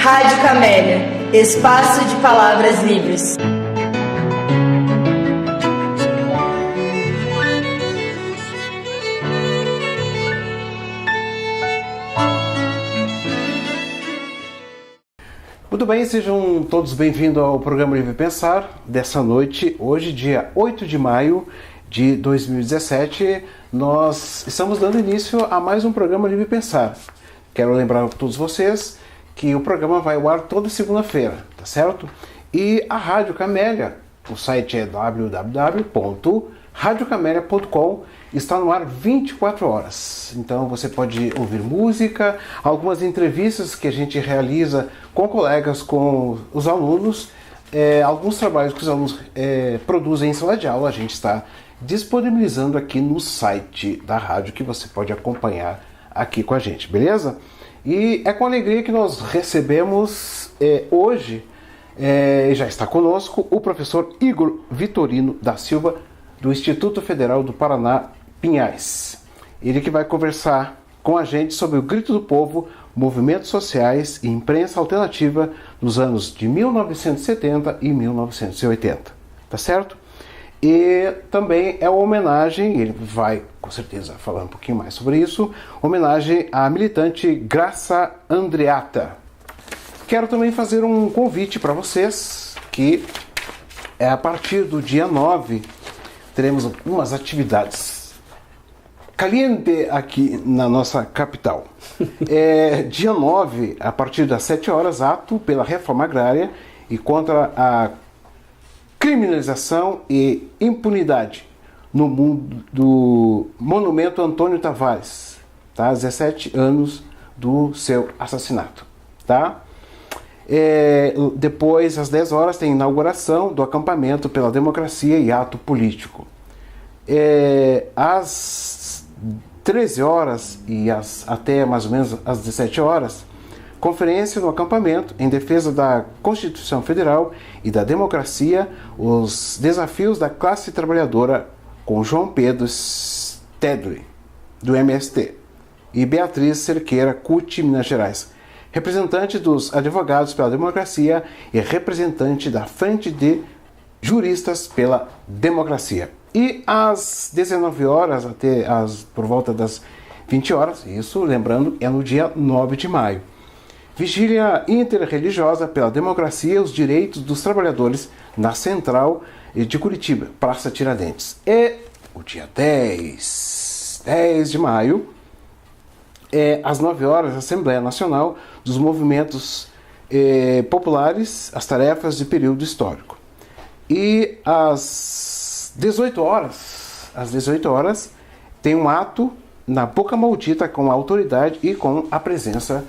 Rádio Camélia, espaço de palavras livres. Muito bem, sejam todos bem-vindos ao programa Livre Pensar dessa noite, hoje, dia 8 de maio de 2017. Nós estamos dando início a mais um programa Livre Pensar. Quero lembrar a todos vocês que o programa vai ao ar toda segunda-feira, tá certo? E a Rádio Camélia, o site é www.radiocamelia.com, está no ar 24 horas. Então você pode ouvir música, algumas entrevistas que a gente realiza com colegas, com os alunos, alguns trabalhos que os alunos produzem em sala de aula, a gente está disponibilizando aqui no site da rádio, que você pode acompanhar aqui com a gente, beleza? E é com alegria que nós recebemos hoje, já está conosco, o professor Igor Vitorino da Silva, do Instituto Federal do Paraná, Pinhais. Ele que vai conversar com a gente sobre o Grito do Povo, movimentos sociais e imprensa alternativa nos anos de 1970 e 1980. Tá certo? E também é uma homenagem, ele vai com certeza falar um pouquinho mais sobre isso, homenagem à militante Graça Andreatta. Quero também fazer um convite para vocês, que a partir do dia 9 teremos algumas atividades caliente aqui na nossa capital. Dia 9, a partir das 7 horas, ato pela reforma agrária e contra a criminalização e impunidade no mundo do monumento Antônio Tavares, tá? 17 anos do seu assassinato, tá? Depois, às 10 horas, tem inauguração do acampamento pela democracia e ato político. Às 13 horas e até mais ou menos às 17 horas, conferência no acampamento em defesa da Constituição Federal e da democracia, os desafios da classe trabalhadora, com João Pedro Stedley, do MST, e Beatriz Cerqueira, CUT, Minas Gerais, representante dos advogados pela democracia e representante da Frente de Juristas pela Democracia. E às 19 horas, por volta das 20 horas, isso, lembrando, é no dia 9 de maio, Vigília Interreligiosa pela Democracia e os Direitos dos Trabalhadores na Central de Curitiba, Praça Tiradentes. E o dia 10 de maio, às 9 horas, Assembleia Nacional dos Movimentos Populares, as Tarefas de Período Histórico. E às 18 horas, tem um ato na Boca Maldita com a autoridade e com a presença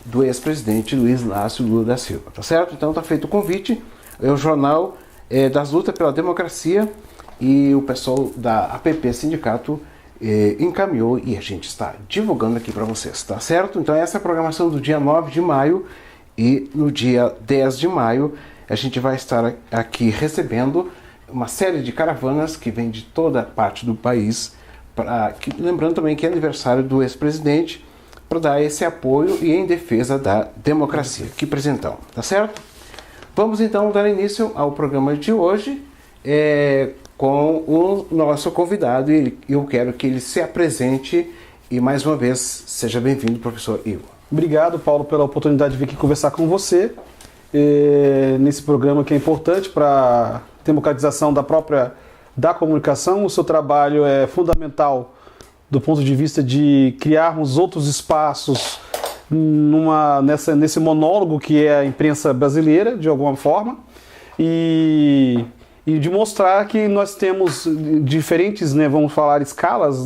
do ex-presidente Luiz Inácio Lula da Silva, tá certo? Então tá feito o convite, é o Jornal das Lutas pela Democracia e o pessoal da APP Sindicato encaminhou e a gente está divulgando aqui para vocês, tá certo? Então essa é a programação do dia 9 de maio e no dia 10 de maio a gente vai estar aqui recebendo uma série de caravanas que vem de toda parte do país, lembrando também que é aniversário do ex-presidente, para dar esse apoio e em defesa da democracia. Que presentão, tá certo? Vamos então dar início ao programa de hoje com o nosso convidado e eu quero que ele se apresente e mais uma vez seja bem-vindo, professor Igor. Obrigado, Paulo, pela oportunidade de vir aqui conversar com você nesse programa que é importante para a democratização da comunicação. O seu trabalho é fundamental do ponto de vista de criarmos outros espaços nesse monólogo que é a imprensa brasileira, de alguma forma, e de mostrar que nós temos diferentes, vamos falar, escalas,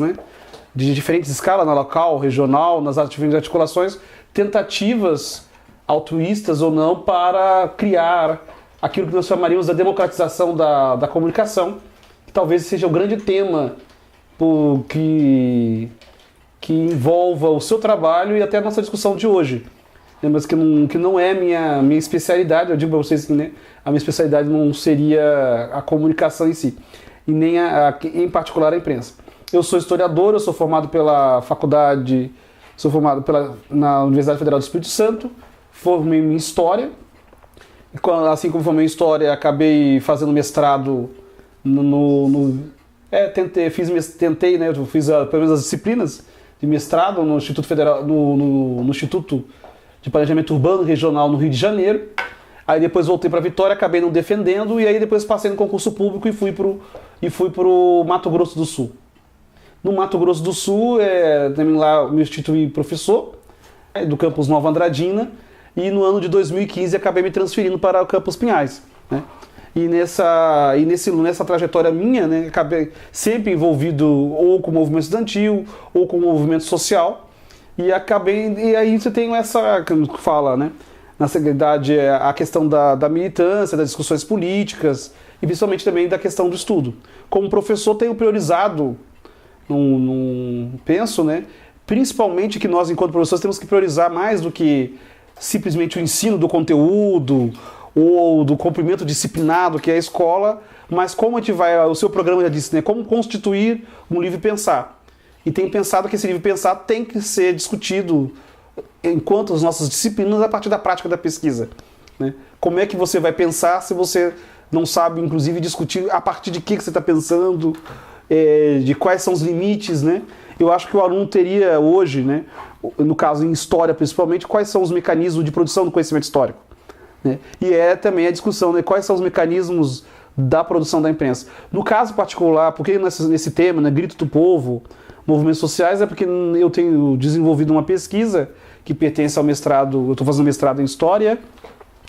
de diferentes escalas, na local, regional, nas diferentes articulações, tentativas altruístas ou não para criar aquilo que nós chamaríamos da democratização da comunicação, que talvez seja o grande tema que envolva o seu trabalho e até a nossa discussão de hoje. Mas que não é minha especialidade, eu digo para vocês que a minha especialidade não seria a comunicação em si, e nem em particular a imprensa. Eu sou historiador, eu sou formado pela faculdade, na Universidade Federal do Espírito Santo, formei em História. Assim como formei em História, acabei fazendo mestrado tentei, né? Eu fiz pelo menos as disciplinas de mestrado no Instituto Federal, no Instituto de Planejamento Urbano Regional no Rio de Janeiro. Aí depois voltei para Vitória, acabei não defendendo, e aí depois passei no concurso público e fui pro Mato Grosso do Sul. No Mato Grosso do Sul, também lá me instituí professor do campus Nova Andradina, e no ano de 2015 acabei me transferindo para o campus Pinhais, né? E nessa trajetória minha, né, acabei sempre envolvido ou com o movimento estudantil ou com o movimento social, e aí você tem essa que fala, né, na realidade a questão da militância, das discussões políticas e principalmente também da questão do estudo. Como professor, tenho priorizado, penso, né, principalmente que nós enquanto professores temos que priorizar mais do que simplesmente o ensino do conteúdo ou do cumprimento disciplinado que é a escola, mas como a gente o seu programa já disse, né, como constituir um livre pensar. E tenho pensado que esse livre pensar tem que ser discutido enquanto as nossas disciplinas a partir da prática da pesquisa, né? Como é que você vai pensar se você não sabe, inclusive, discutir a partir de que você está pensando, de quais são os limites, né? Eu acho que o aluno teria hoje, né, no caso em História principalmente, quais são os mecanismos de produção do conhecimento histórico, né? E também a discussão, né, quais são os mecanismos da produção da imprensa. No caso particular, porque nesse tema, né, Grito do Povo, movimentos sociais, é porque eu tenho desenvolvido uma pesquisa que pertence ao mestrado, eu estou fazendo mestrado em História,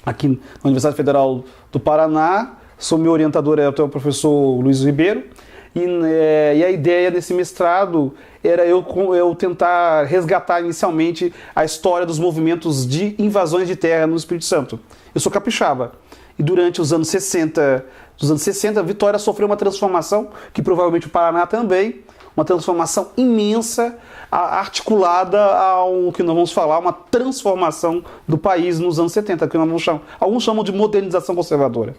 aqui na Universidade Federal do Paraná, meu orientador é o professor Luiz Ribeiro, e a ideia desse mestrado era eu tentar resgatar inicialmente a história dos movimentos de invasões de terra no Espírito Santo. Eu sou capixaba, e durante os anos 60, Vitória sofreu uma transformação, que provavelmente o Paraná também, uma transformação imensa, articulada ao que nós vamos falar, uma transformação do país nos anos 70, que alguns chamam de modernização conservadora.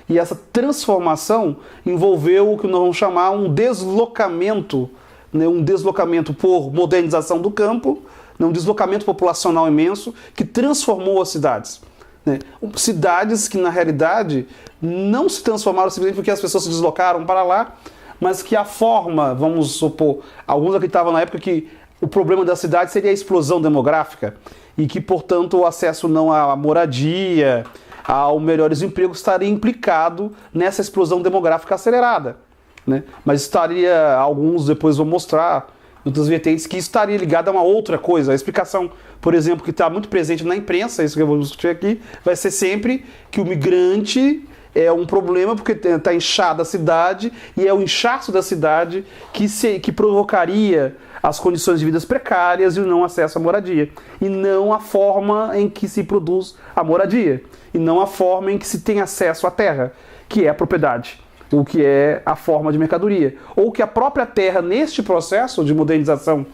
E essa transformação envolveu o que nós vamos chamar um deslocamento, né, um deslocamento por modernização do campo, né, um deslocamento populacional imenso que transformou as cidades, né? Cidades que, na realidade, não se transformaram simplesmente porque as pessoas se deslocaram para lá, mas que a forma, vamos supor, alguns acreditavam na época que o problema da cidade seria a explosão demográfica e que, portanto, o acesso não à moradia, ao melhores empregos estaria implicado nessa explosão demográfica acelerada, né? Mas estaria, alguns depois vão mostrar, outras vertentes, que estaria ligado a uma outra coisa. A explicação, por exemplo, que está muito presente na imprensa, isso que eu vou discutir aqui, vai ser sempre que o migrante é um problema porque está inchada a cidade, e é o inchaço da cidade que provocaria as condições de vidas precárias e o não acesso à moradia, e não a forma em que se produz a moradia, e não a forma em que se tem acesso à terra, que é a propriedade, o que é a forma de mercadoria, ou que a própria terra, neste processo de modernização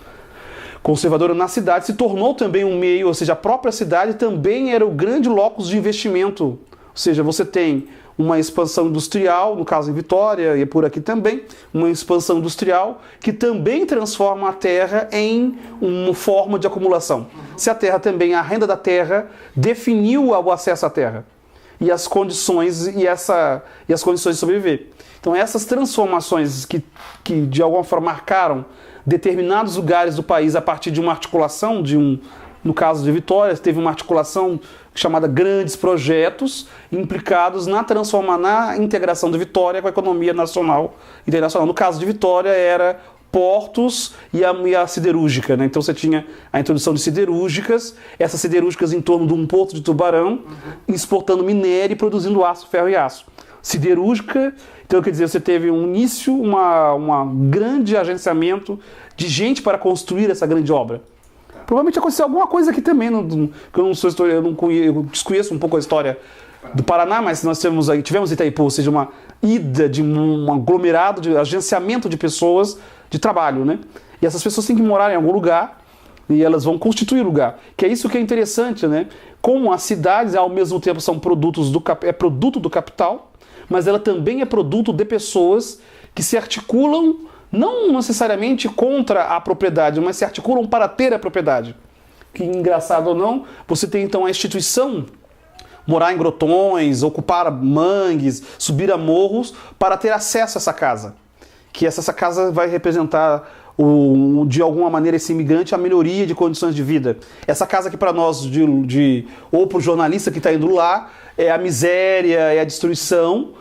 conservadora na cidade, se tornou também um meio, ou seja, a própria cidade também era o grande locus de investimento, ou seja, você tem uma expansão industrial, no caso em Vitória e por aqui também, uma expansão industrial que também transforma a terra em uma forma de acumulação. Se a terra também, a renda da terra definiu o acesso à terra e as condições as condições de sobreviver. Então essas transformações que de alguma forma marcaram determinados lugares do país a partir de uma articulação no caso de Vitória, teve uma articulação chamada Grandes Projetos, implicados na integração de Vitória com a economia nacional e internacional. No caso de Vitória, era portos e a siderúrgica, né? Então você tinha a introdução de siderúrgicas, essas siderúrgicas em torno de um porto de Tubarão, exportando minério e produzindo aço, ferro e aço. Siderúrgica, então quer dizer, você teve um início, um grande agenciamento de gente para construir essa grande obra. Provavelmente aconteceu alguma coisa aqui também, que eu não sou historiador, eu desconheço um pouco a história do Paraná, mas nós tivemos Itaipu, ou seja, uma ida de um aglomerado, de agenciamento de pessoas de trabalho, né? E essas pessoas têm que morar em algum lugar e elas vão constituir lugar. Que é isso que é interessante, né? Como as cidades, ao mesmo tempo, são produto do capital, mas ela também é produto de pessoas que se articulam não necessariamente contra a propriedade, mas se articulam para ter a propriedade. que engraçado ou não, você tem então a instituição morar em grotões, ocupar mangues, subir a morros para ter acesso a essa casa. Que essa casa vai representar, de alguma maneira, esse imigrante, a melhoria de condições de vida. Essa casa que para nós, ou para o jornalista que está indo lá, é a miséria, é a destruição.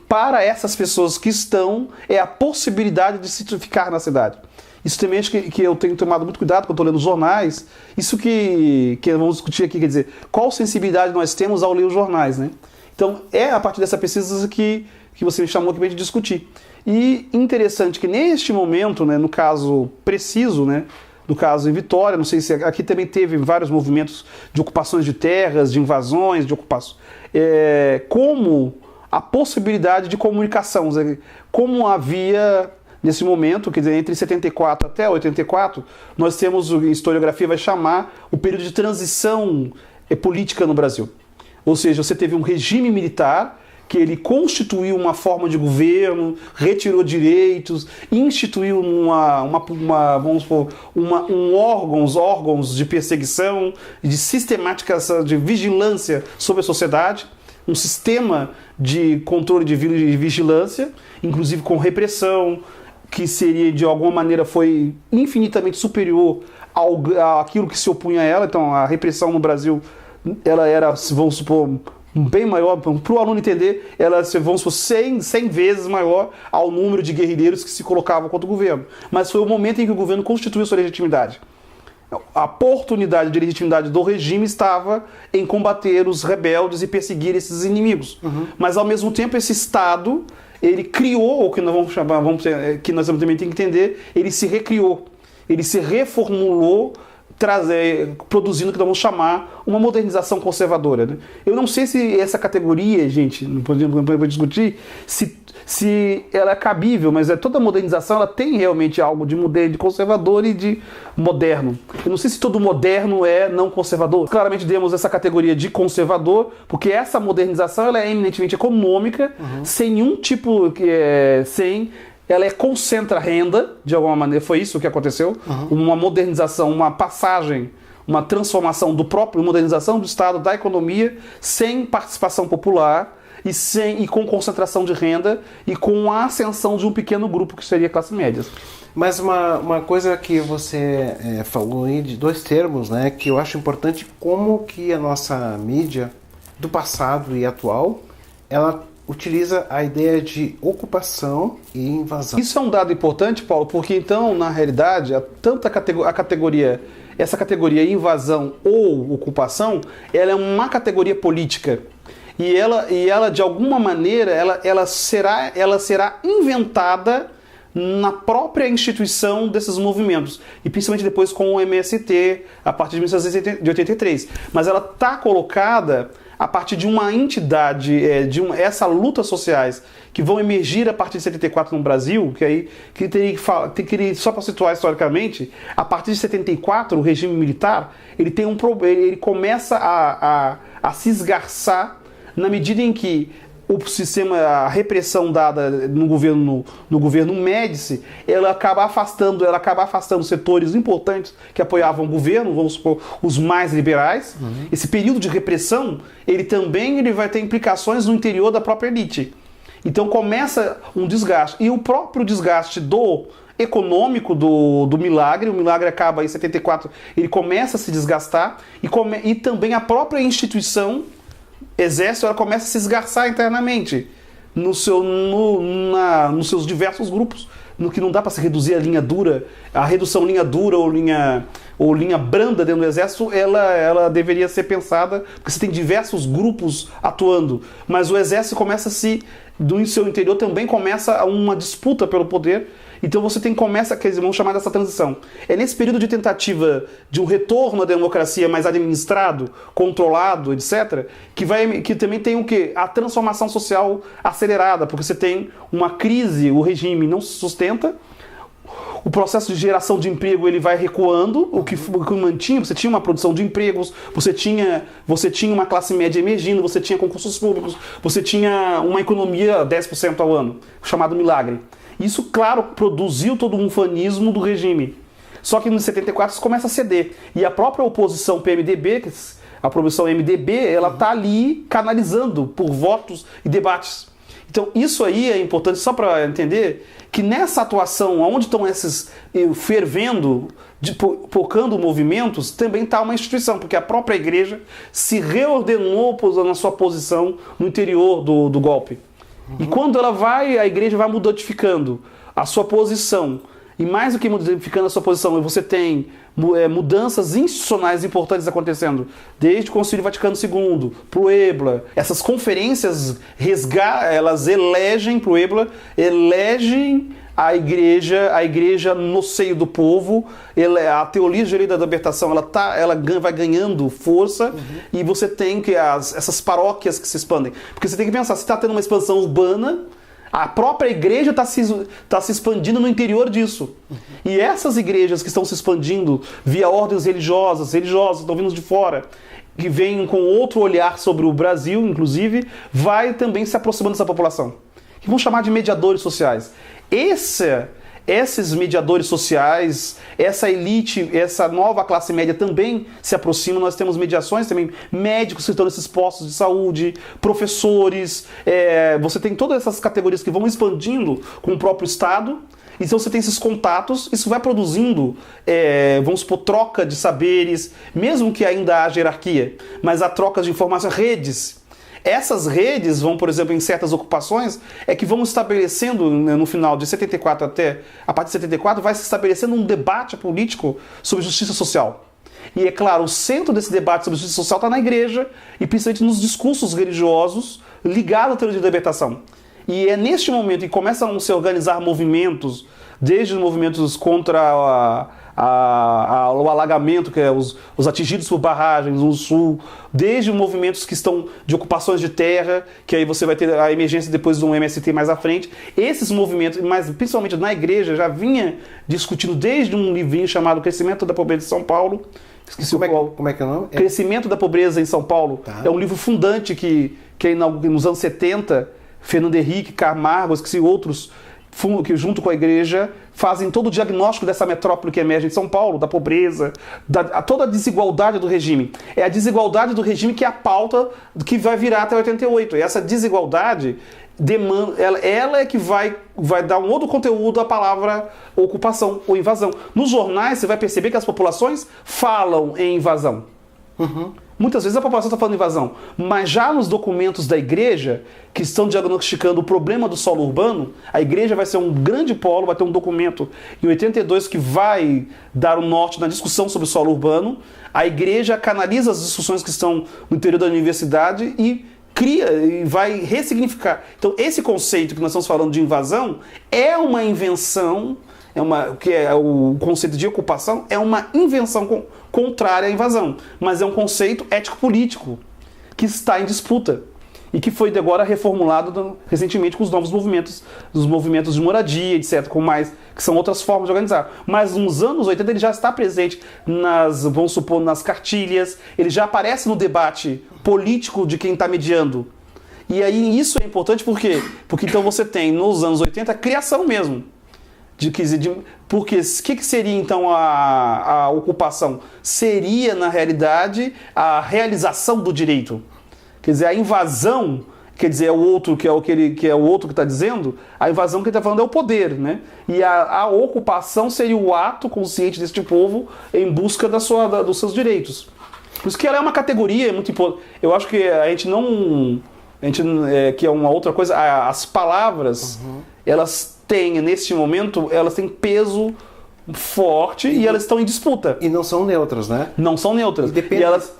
Para essas pessoas que estão, é a possibilidade de se ficar na cidade. Isso também acho que eu tenho tomado muito cuidado quando estou lendo os jornais. Isso que vamos discutir aqui, quer dizer, qual sensibilidade nós temos ao ler os jornais, né? Então, é a partir dessa pesquisa que você me chamou aqui para a gente discutir. E interessante que neste momento, né, no caso preciso, né, no caso em Vitória, não sei se aqui também teve vários movimentos de ocupações de terras, de invasões, de ocupações, como a possibilidade de comunicação, como havia nesse momento, quer dizer, entre 74 até 84, nós temos, a historiografia vai chamar o período de transição política no Brasil. Ou seja, você teve um regime militar que ele constituiu uma forma de governo, retirou direitos, instituiu órgãos de perseguição, de sistemática de vigilância sobre a sociedade, um sistema de controle de vigilância, inclusive com repressão, que seria, de alguma maneira, foi infinitamente superior àquilo que se opunha a ela. Então, a repressão no Brasil, ela era, vamos supor, bem maior, para o aluno entender, ela, vamos supor, 100 vezes maior ao número de guerrilheiros que se colocavam contra o governo. Mas foi o momento em que o governo constituiu sua legitimidade. A oportunidade de legitimidade do regime estava em combater os rebeldes e perseguir esses inimigos. Mas, ao mesmo tempo, esse Estado, ele criou, o que nós vamos chamar, que nós também temos que entender, ele se recriou, ele se reformulou, produzindo o que nós vamos chamar uma modernização conservadora, né? Eu não sei se essa categoria, gente, não podemos discutir, se ela é cabível, mas toda modernização ela tem realmente algo de moderno, de conservador e de moderno. Eu não sei se todo moderno é não conservador. Claramente demos essa categoria de conservador, porque essa modernização ela é eminentemente econômica, sem nenhum tipo ela concentra renda, de alguma maneira, foi isso que aconteceu, uma modernização, uma passagem, uma transformação modernização do Estado, da economia, sem participação popular e com concentração de renda e com a ascensão de um pequeno grupo que seria a classe média. Mas uma coisa que você falou aí de dois termos, né, que eu acho importante, como que a nossa mídia do passado e atual, ela utiliza a ideia de ocupação e invasão. Isso é um dado importante, Paulo, porque então, na realidade, essa categoria invasão ou ocupação, ela é uma categoria política. E ela de alguma maneira, ela será inventada na própria instituição desses movimentos. E principalmente depois com o MST, a partir de 1983. Mas ela está colocada a partir de uma entidade, essa lutas sociais que vão emergir a partir de 74 no Brasil, só para situar historicamente, a partir de 74 o regime militar ele começa a se esgarçar na medida em que o sistema, a repressão dada no governo Médici, ela acaba afastando setores importantes que apoiavam o governo, vamos supor, os mais liberais. Esse período de repressão, ele vai ter implicações no interior da própria elite. Então começa um desgaste. E o próprio desgaste econômico do Milagre, o Milagre acaba em 74, ele começa a se desgastar, e também a própria instituição Exército, ela começa a se esgarçar internamente nos seus diversos grupos, no que não dá para se reduzir a linha dura. A redução linha dura ou linha branda dentro do Exército, ela deveria ser pensada, porque você tem diversos grupos atuando, mas o Exército do seu interior também começa uma disputa pelo poder. Então você vamos chamar dessa transição. É nesse período de tentativa de um retorno à democracia mais administrado, controlado, etc., que também tem o quê? A transformação social acelerada, porque você tem uma crise, o regime não se sustenta, o processo de geração de emprego ele vai recuando, o que mantinha, você tinha uma produção de empregos, você tinha uma classe média emergindo, você tinha concursos públicos, você tinha uma economia 10% ao ano, chamado Milagre. Isso, claro, produziu todo um ufanismo do regime. Só que no 74 isso começa a ceder. E a própria oposição PMDB, a oposição MDB, ela está ali canalizando por votos e debates. Então isso aí é importante só para entender que nessa atuação, onde estão esses fervendo, pocando movimentos, também está uma instituição, porque a própria igreja se reordenou na sua posição no interior do golpe. E quando ela vai, a igreja vai modificando a sua posição. E mais do que modificando a sua posição, você tem mudanças institucionais importantes acontecendo, desde o Concílio Vaticano II, Puebla. Essas conferências elas elegem Puebla, elegem a igreja no seio do povo. A teologia da libertação ela vai ganhando força, e você tem essas paróquias que se expandem. Porque você tem que pensar, se está tendo uma expansão urbana, a própria igreja está se expandindo no interior disso. E essas igrejas que estão se expandindo via ordens religiosas, estão vindo de fora, que vêm com outro olhar sobre o Brasil, inclusive, vai também se aproximando dessa população. Que vão chamar de mediadores sociais. Esses mediadores sociais, essa elite, essa nova classe média também se aproxima. Nós temos mediações também, médicos que estão nesses postos de saúde, professores, você tem todas essas categorias que vão expandindo com o próprio Estado. Então você tem esses contatos, isso vai produzindo, vamos supor, troca de saberes, mesmo que ainda haja hierarquia, mas há trocas de informações, redes. Essas redes vão, por exemplo, em certas ocupações, que vão estabelecendo, no final de 74 a partir de 74, vai se estabelecendo um debate político sobre justiça social. E é claro, o centro desse debate sobre justiça social está na igreja, e principalmente nos discursos religiosos ligados à teologia da libertação. E é neste momento que começam a se organizar movimentos, desde os movimentos contra o alagamento, que é os atingidos por barragens no sul, desde movimentos que estão de ocupações de terra, que aí você vai ter a emergência depois de um MST mais à frente. Esses movimentos, mas principalmente na igreja, já vinha discutindo desde um livrinho chamado Crescimento da Pobreza em São Paulo. Como é que é o nome? Crescimento da Pobreza em São Paulo. Tá. É um livro fundante que nos anos 70, Fernando Henrique, Camargo, e outros, que junto com a igreja fazem todo o diagnóstico dessa metrópole que emerge em São Paulo, da pobreza, toda a desigualdade do regime. É a desigualdade do regime que é a pauta que vai virar até 88. E essa desigualdade ela é que vai dar um outro conteúdo à palavra ocupação ou invasão. Nos jornais você vai perceber que as populações falam em invasão. Muitas vezes a população está falando de invasão, mas já nos documentos da igreja, que estão diagnosticando o problema do solo urbano, a igreja vai ser um grande polo, vai ter um documento em 82 que vai dar o norte na discussão sobre o solo urbano. A igreja canaliza as discussões que estão no interior da universidade e cria e vai ressignificar. Então esse conceito que nós estamos falando de invasão é uma invenção, que é o conceito de ocupação, é uma invenção contrária à invasão, mas é um conceito ético-político que está em disputa e que foi agora reformulado recentemente com os novos movimentos, os movimentos de moradia, etc., que são outras formas de organizar. Mas nos anos 80 ele já está presente vamos supor, nas cartilhas, ele já aparece no debate político de quem está mediando. E aí isso é importante porque então você tem nos anos 80 a criação mesmo. Porque o que seria então a ocupação? Seria, na realidade, a realização do direito. Quer dizer, a invasão, quer dizer, é o outro que está dizendo, a invasão que ele está falando é o poder, né? E a ocupação seria o ato consciente deste povo em busca dos seus direitos. Por isso que ela é uma categoria muito importante. Eu acho que que é uma outra coisa, as palavras, elas têm, neste momento, elas têm peso forte e elas estão em disputa. E não são neutras, né? Não são neutras.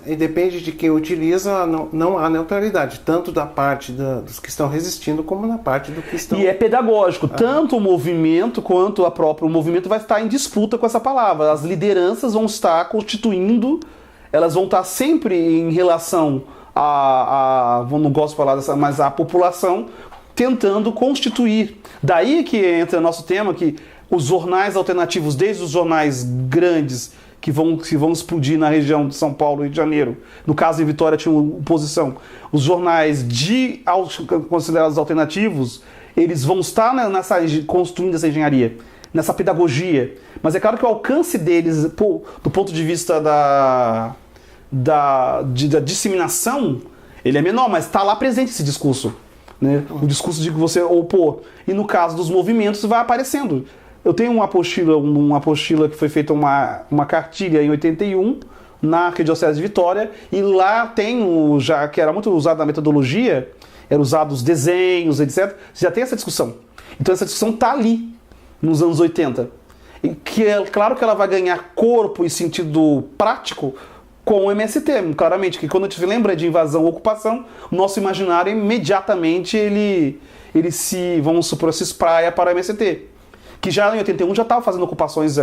E depende de quem utiliza, não há neutralidade, tanto da parte dos que estão resistindo, como na parte do que estão... E é pedagógico. Tanto o movimento quanto o movimento vai estar em disputa com essa palavra. As lideranças vão estar constituindo, elas vão estar sempre em relação não gosto de falar dessa, mas a população tentando constituir. Daí que entra nosso tema, que os jornais alternativos, desde os jornais grandes que vão explodir na região de São Paulo e Rio de Janeiro, no caso em Vitória tinha oposição, os jornais considerados alternativos, eles vão estar construindo essa engenharia. nessa pedagogia. Mas é claro que o alcance deles, do ponto de vista da disseminação, ele é menor, mas está lá presente esse discurso. Né? O discurso de que você opor. E no caso dos movimentos vai aparecendo. Eu tenho uma apostila que foi feita uma cartilha em 81 na Arquidiocese de Vitória, e lá tem, já que era muito usado na metodologia, eram usados os desenhos, etc. Já tem essa discussão. Então essa discussão está ali, nos anos 80. E que é claro que ela vai ganhar corpo e sentido prático com o MST, claramente, que quando a gente lembra de invasão ou ocupação, o nosso imaginário imediatamente ele se, vamos supor, se espraia para o MST. Que já em 81 já estava fazendo ocupações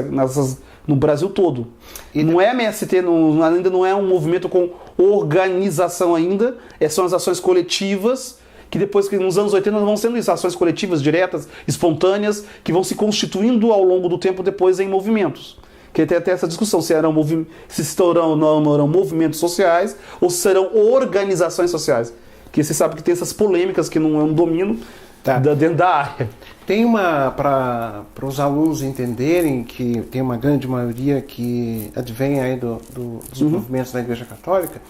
no Brasil todo. E não é MST, ainda não é um movimento com organização ainda, são as ações coletivas, que depois, que nos anos 80 vão sendo isso, ações coletivas diretas, espontâneas, que vão se constituindo ao longo do tempo depois em movimentos. Que tem até essa discussão, se serão movimentos sociais ou se serão organizações sociais. Que você sabe que tem essas polêmicas que não é um domínio dentro da área. Tem para os alunos entenderem que tem uma grande maioria que advém aí dos movimentos da Igreja Católica,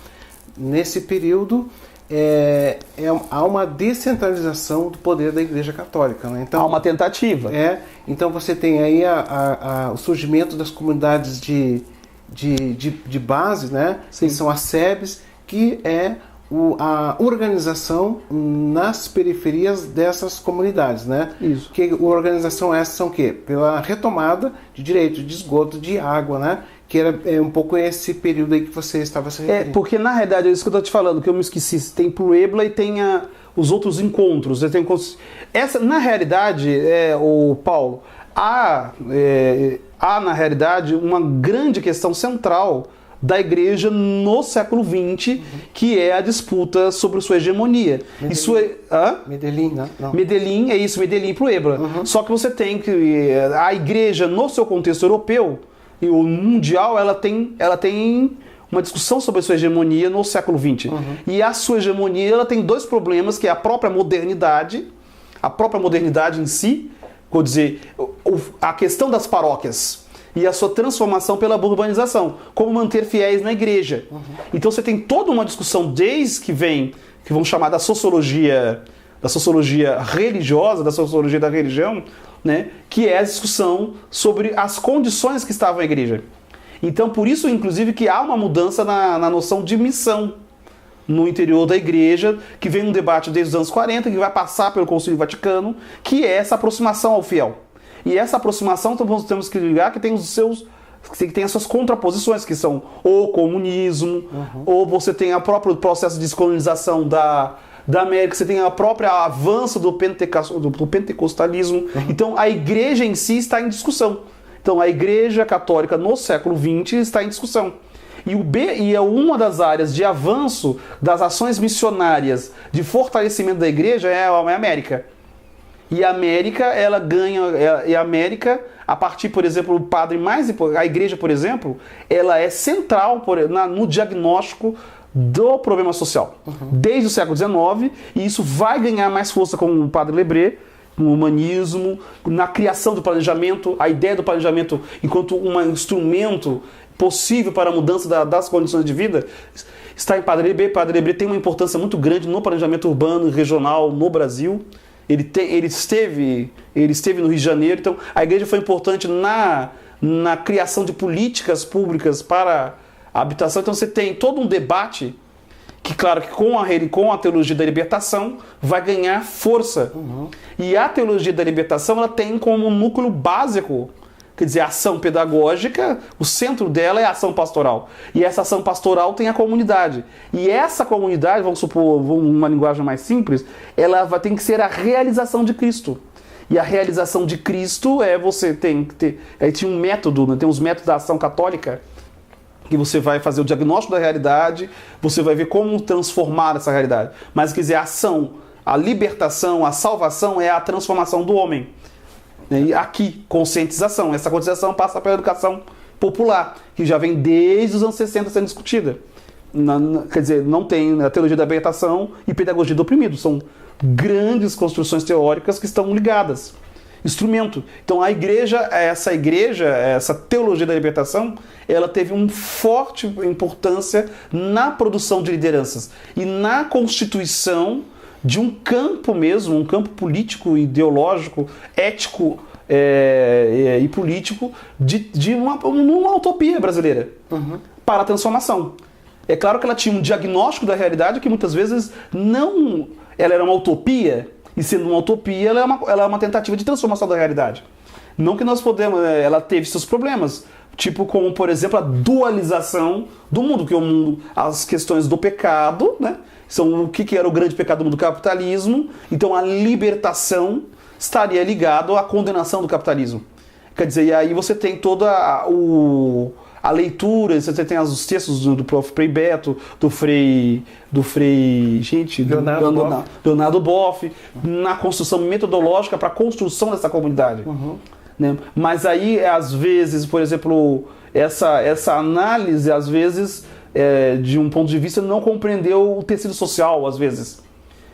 nesse período há uma descentralização do poder da Igreja Católica. Né? Então, há uma tentativa. Então você tem aí o surgimento das comunidades de base, né? Que são as SEBs, que é a organização nas periferias dessas comunidades, né? Isso. Que organização essas são o quê? Pela retomada de direito de esgoto, de água, né? Que era um pouco esse período aí que você estava se referindo. Porque na realidade é isso que eu estou te falando, que eu me esqueci. Tem Puebla e tem os outros encontros. Na realidade, o Paulo, há na realidade uma grande questão central da igreja no século XX, que é a disputa sobre sua hegemonia. Medellín, né? Não. Medellín, é isso, Medellín e Puebla. Só que você tem que a igreja no seu contexto europeu e o mundial, ela tem uma discussão sobre a sua hegemonia no século XX. E a sua hegemonia, ela tem dois problemas, que é a própria modernidade em si, quer dizer, a questão das paróquias e a sua transformação pela urbanização, como manter fiéis na igreja. Então você tem toda uma discussão desde que vão chamar da sociologia religiosa, da sociologia da religião, né, que é a discussão sobre as condições que estavam a igreja. Então por isso, inclusive, que há uma mudança na noção de missão no interior da igreja, que vem um debate desde os anos 40, que vai passar pelo Concílio Vaticano, que é essa aproximação ao fiel. E essa aproximação temos que ligar que tem as suas contraposições, que são o comunismo, ou você tem o próprio processo de descolonização da América, você tem o próprio avanço do pentecostalismo. Então a igreja em si está em discussão. Então a igreja católica no século XX está em discussão. E é uma das áreas de avanço das ações missionárias de fortalecimento da igreja é a América. E a América, ela ganha, a partir, por exemplo, o padre mais importante, a igreja, por exemplo, ela é central no diagnóstico do problema social. Desde o século XIX, e isso vai ganhar mais força com o padre Lebré, no humanismo, na criação do planejamento, a ideia do planejamento enquanto um instrumento possível para a mudança das condições de vida, está em Padre Lebré. Padre Lebré tem uma importância muito grande no planejamento urbano e regional no Brasil. Ele esteve no Rio de Janeiro, então a igreja foi importante na criação de políticas públicas para a habitação. Então você tem todo um debate que, claro, que com a teologia da libertação vai ganhar força. E a teologia da libertação, ela tem como núcleo básico, quer dizer, a ação pedagógica, o centro dela é a ação pastoral. E essa ação pastoral tem a comunidade. E essa comunidade, vamos supor, uma linguagem mais simples, ela tem que ser a realização de Cristo. E a realização de Cristo você tem que ter... Aí tinha um método, né? Tem os métodos da ação católica, que você vai fazer o diagnóstico da realidade, você vai ver como transformar essa realidade. Mas, quer dizer, a ação, a libertação, a salvação é a transformação do homem. E aqui, conscientização. Essa conscientização passa pela educação popular, que já vem desde os anos 60 sendo discutida. Quer dizer, não tem a teologia da libertação e pedagogia do oprimido. São grandes construções teóricas que estão ligadas. instrumento. Então essa teologia da libertação, ela teve uma forte importância na produção de lideranças e na constituição de um campo mesmo, um campo político, ideológico, ético e político de uma utopia brasileira para a transformação. É claro que ela tinha um diagnóstico da realidade que muitas vezes não... Ela era uma utopia, e sendo uma utopia, ela é uma tentativa de transformação da realidade. Não que nós podemos... Ela teve seus problemas, tipo como, por exemplo, a dualização do mundo, que é o mundo, as questões do pecado, né? São o que era o grande pecado do mundo? Do capitalismo. Então a libertação estaria ligado à condenação do capitalismo. Quer dizer, e aí você tem toda a leitura, você tem os textos do prof. Frei Beto, do Frei Leonardo Boff, na construção metodológica para a construção dessa comunidade. Né? Mas aí, às vezes, por exemplo, essa análise, às vezes, de um ponto de vista, não compreendeu o tecido social, às vezes.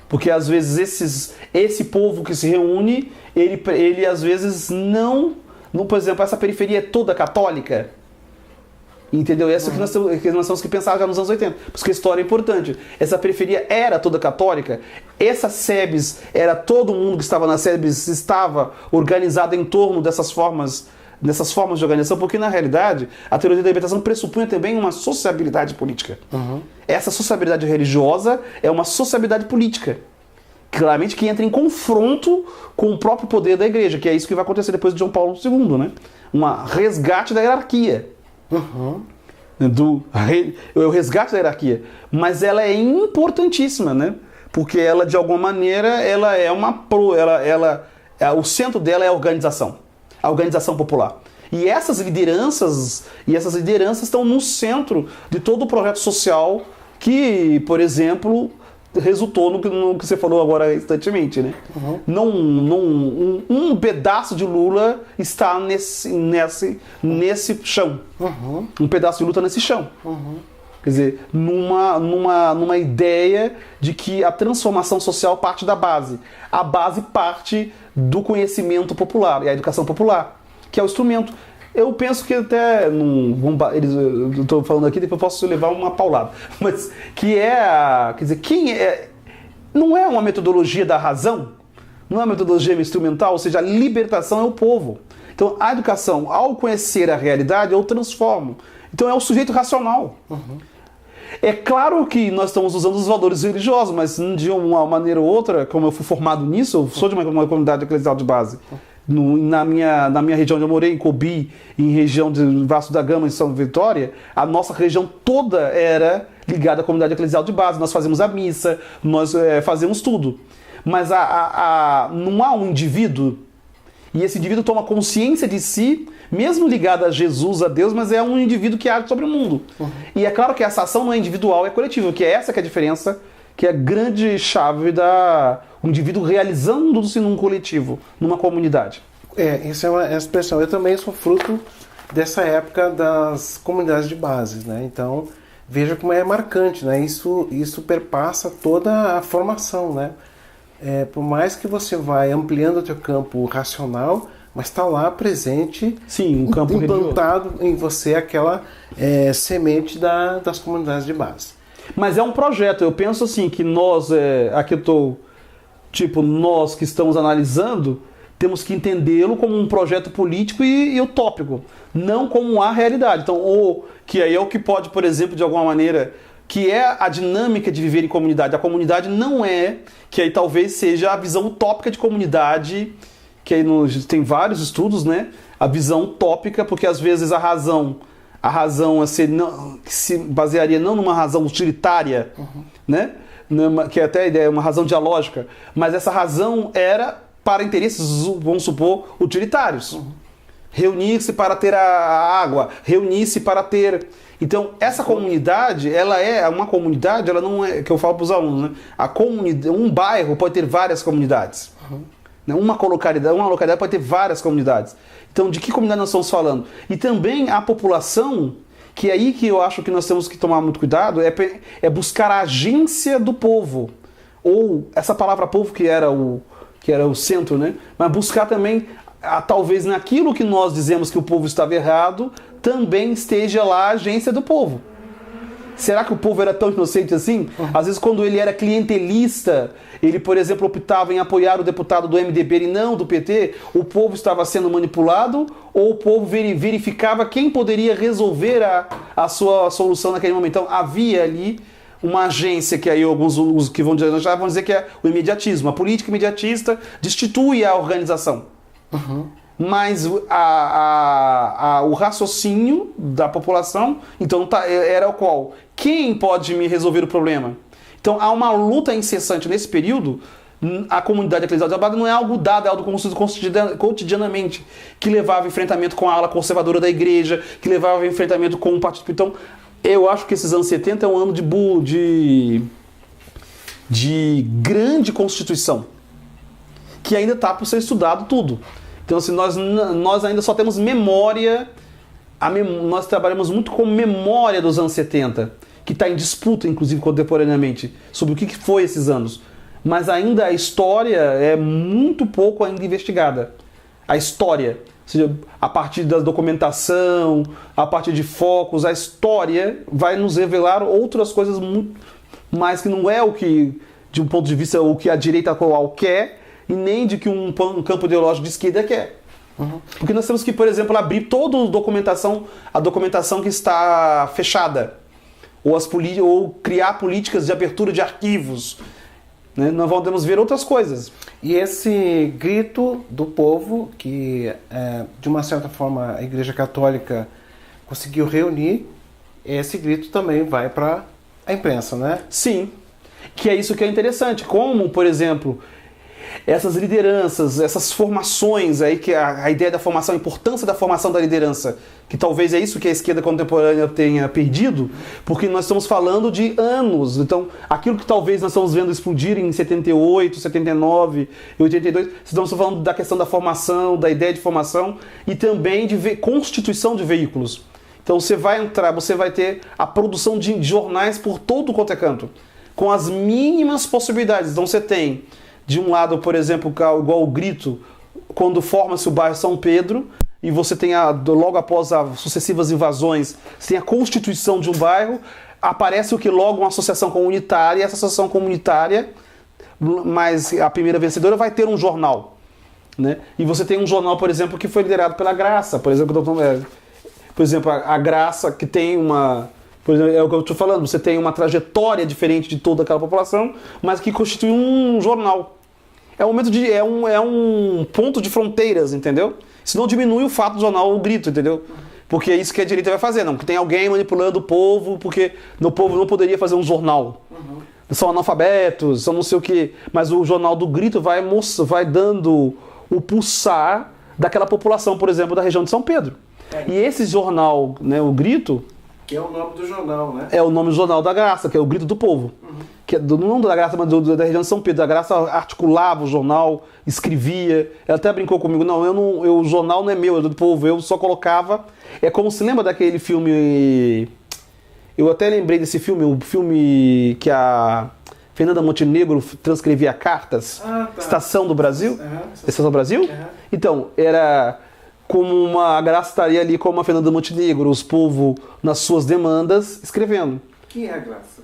Porque, às vezes, esse povo que se reúne, ele às vezes, não... Por exemplo, essa periferia é toda católica. Entendeu? Essa que nós temos que pensar já nos anos 80. Por isso que a história é importante. Essa periferia era toda católica. Essa SEBS, era todo mundo que estava na SEBS, estava organizado em torno dessas formas de organização, porque na realidade a teoria da libertação pressupunha também uma sociabilidade política. Essa sociabilidade religiosa é uma sociabilidade política. Claramente que entra em confronto com o próprio poder da igreja, que é isso que vai acontecer depois de João Paulo II, né? Um resgate da hierarquia. O resgate da hierarquia. Mas ela é importantíssima, né? Porque ela, de alguma maneira, ela é o centro dela é a organização popular. E essas lideranças estão no centro de todo o projeto social que, por exemplo, resultou no que você falou agora instantemente, né? Um pedaço de Lula está nesse chão. Um pedaço de Lula está nesse chão. Quer dizer, numa ideia de que a transformação social parte da base. A base parte do conhecimento popular e a educação popular, que é o instrumento. Eu penso que até... eu estou falando aqui, depois eu posso levar uma paulada. Mas que quer dizer, não é uma metodologia da razão, não é uma metodologia instrumental, ou seja, a libertação é o povo. Então, a educação, ao conhecer a realidade, eu transformo. Então, é o sujeito racional. É claro que nós estamos usando os valores religiosos, mas de uma maneira ou outra, como eu fui formado nisso, eu sou de uma comunidade eclesial de base. Na minha região onde eu morei, em Cobi, em região de Vasco da Gama, em São Vitória, a nossa região toda era ligada à comunidade eclesial de base. Nós fazíamos a missa, nós fazíamos tudo. Mas não há um indivíduo, e esse indivíduo toma consciência de si, mesmo ligado a Jesus, a Deus, mas é um indivíduo que age sobre o mundo. E é claro que essa ação não é individual, é coletiva, que é essa que é a diferença, que é a grande chave o indivíduo realizando-se num coletivo, numa comunidade. Isso é uma expressão. Eu também sou fruto dessa época das comunidades de base, né? Então, veja como é marcante, né? Isso perpassa toda a formação, né? Por mais que você vai ampliando o teu campo racional, mas está lá presente, sim, um campo implantado religioso em você aquela semente das comunidades de base. Mas é um projeto. Eu penso assim que nós, aqui eu estou, nós que estamos analisando, temos que entendê-lo como um projeto político e utópico, não como a realidade. Então, que aí é o que pode, por exemplo, de alguma maneira, que é a dinâmica de viver em comunidade. A comunidade não é, que aí talvez seja a visão utópica de comunidade, que aí tem vários estudos, né? A visão utópica, porque às vezes a razão se basearia não numa razão utilitária, né? Que até a ideia é uma razão dialógica, mas essa razão era para interesses, vamos supor, utilitários. Reunir-se para ter a água, reunir-se para ter... Então, essa comunidade, ela é uma comunidade, ela não é, que eu falo para os alunos, né? Um bairro pode ter várias comunidades. Uma localidade pode ter várias comunidades. Então, de que comunidade nós estamos falando? E também a população, que é aí que eu acho que nós temos que tomar muito cuidado, é buscar a agência do povo. Ou essa palavra povo que que era o centro, né? Mas buscar também, talvez naquilo que nós dizemos que o povo estava errado, também esteja lá a agência do povo. Será que o povo era tão inocente assim? Às vezes, quando ele era clientelista, ele, por exemplo, optava em apoiar o deputado do MDB e não do PT, o povo estava sendo manipulado, ou o povo verificava quem poderia resolver a sua solução naquele momento. Então, havia ali uma agência que aí alguns os que vão dizer que é o imediatismo. A política imediatista destitui a organização. Mas o raciocínio da população, então era o qual? Quem pode me resolver o problema? Então há uma luta incessante nesse período. A comunidade eclesiástica não é algo dado, é algo construído cotidianamente, que levava enfrentamento com a ala conservadora da igreja, que levava enfrentamento com o partido. Então eu acho que esses anos 70 é um ano de grande constituição, que ainda está por ser estudado tudo. Então, assim, nós ainda só temos memória, nós trabalhamos muito com memória dos anos 70, que está em disputa, inclusive, contemporaneamente, sobre o que foi esses anos. Mas ainda a história é muito pouco ainda investigada. A história, ou seja, a partir da documentação, a partir de focos, a história vai nos revelar outras coisas muito mais que não é o que, de um ponto de vista, o que a direita atual quer, e nem de que um campo ideológico de esquerda quer. Porque nós temos que, por exemplo, abrir toda a documentação que está fechada, ou criar políticas de abertura de arquivos. Né? Nós vamos ver outras coisas. E esse grito do povo, que de uma certa forma a Igreja Católica conseguiu reunir, esse grito também vai para a imprensa, né? Sim, que é isso que é interessante. Como, por exemplo, essas lideranças, essas formações aí, que a ideia da formação, a importância da formação da liderança, que talvez é isso que a esquerda contemporânea tenha perdido, porque nós estamos falando de anos. Então, aquilo que talvez nós estamos vendo explodir em 78, 79 e 82, estamos falando da questão da formação, da ideia de formação e também de constituição de veículos. Então, você vai ter a produção de jornais por todo quanto é canto, com as mínimas possibilidades. Então, você tem, de um lado, por exemplo, igual o grito, quando forma-se o bairro São Pedro, e você tem, logo após as sucessivas invasões, você tem a constituição de um bairro, aparece o que logo uma associação comunitária, e essa associação comunitária, mas a primeira vencedora, vai ter um jornal. Né? E você tem um jornal, por exemplo, que foi liderado pela Graça, por exemplo, a Graça, que tem uma... Por exemplo, é o que eu estou falando, você tem uma trajetória diferente de toda aquela população, mas que constitui um jornal. É um ponto de fronteiras, entendeu? Isso não diminui o fato do jornal o grito, entendeu? Porque é isso que a direita vai fazer, não. Que tem alguém manipulando o povo, porque o povo não poderia fazer um jornal. São analfabetos, são não sei o quê. Mas o jornal do grito vai dando o pulsar daquela população, por exemplo, da região de São Pedro. E esse jornal, né, o grito... Que é o nome do jornal, né? É o nome do Jornal da Graça, que é o Grito do Povo. Que é não da Graça, mas da região de São Pedro. A Graça articulava o jornal, escrevia. Ela até brincou comigo, o jornal não é meu, é do povo. Eu só colocava... É como se lembra daquele filme... Eu até lembrei desse filme, o filme que a Fernanda Montenegro transcrevia cartas. Estação do Brasil. Estação do Brasil? Então, era... como a Graça estaria ali como a Fernanda Montenegro, os povos nas suas demandas, escrevendo. Quem é a Graça?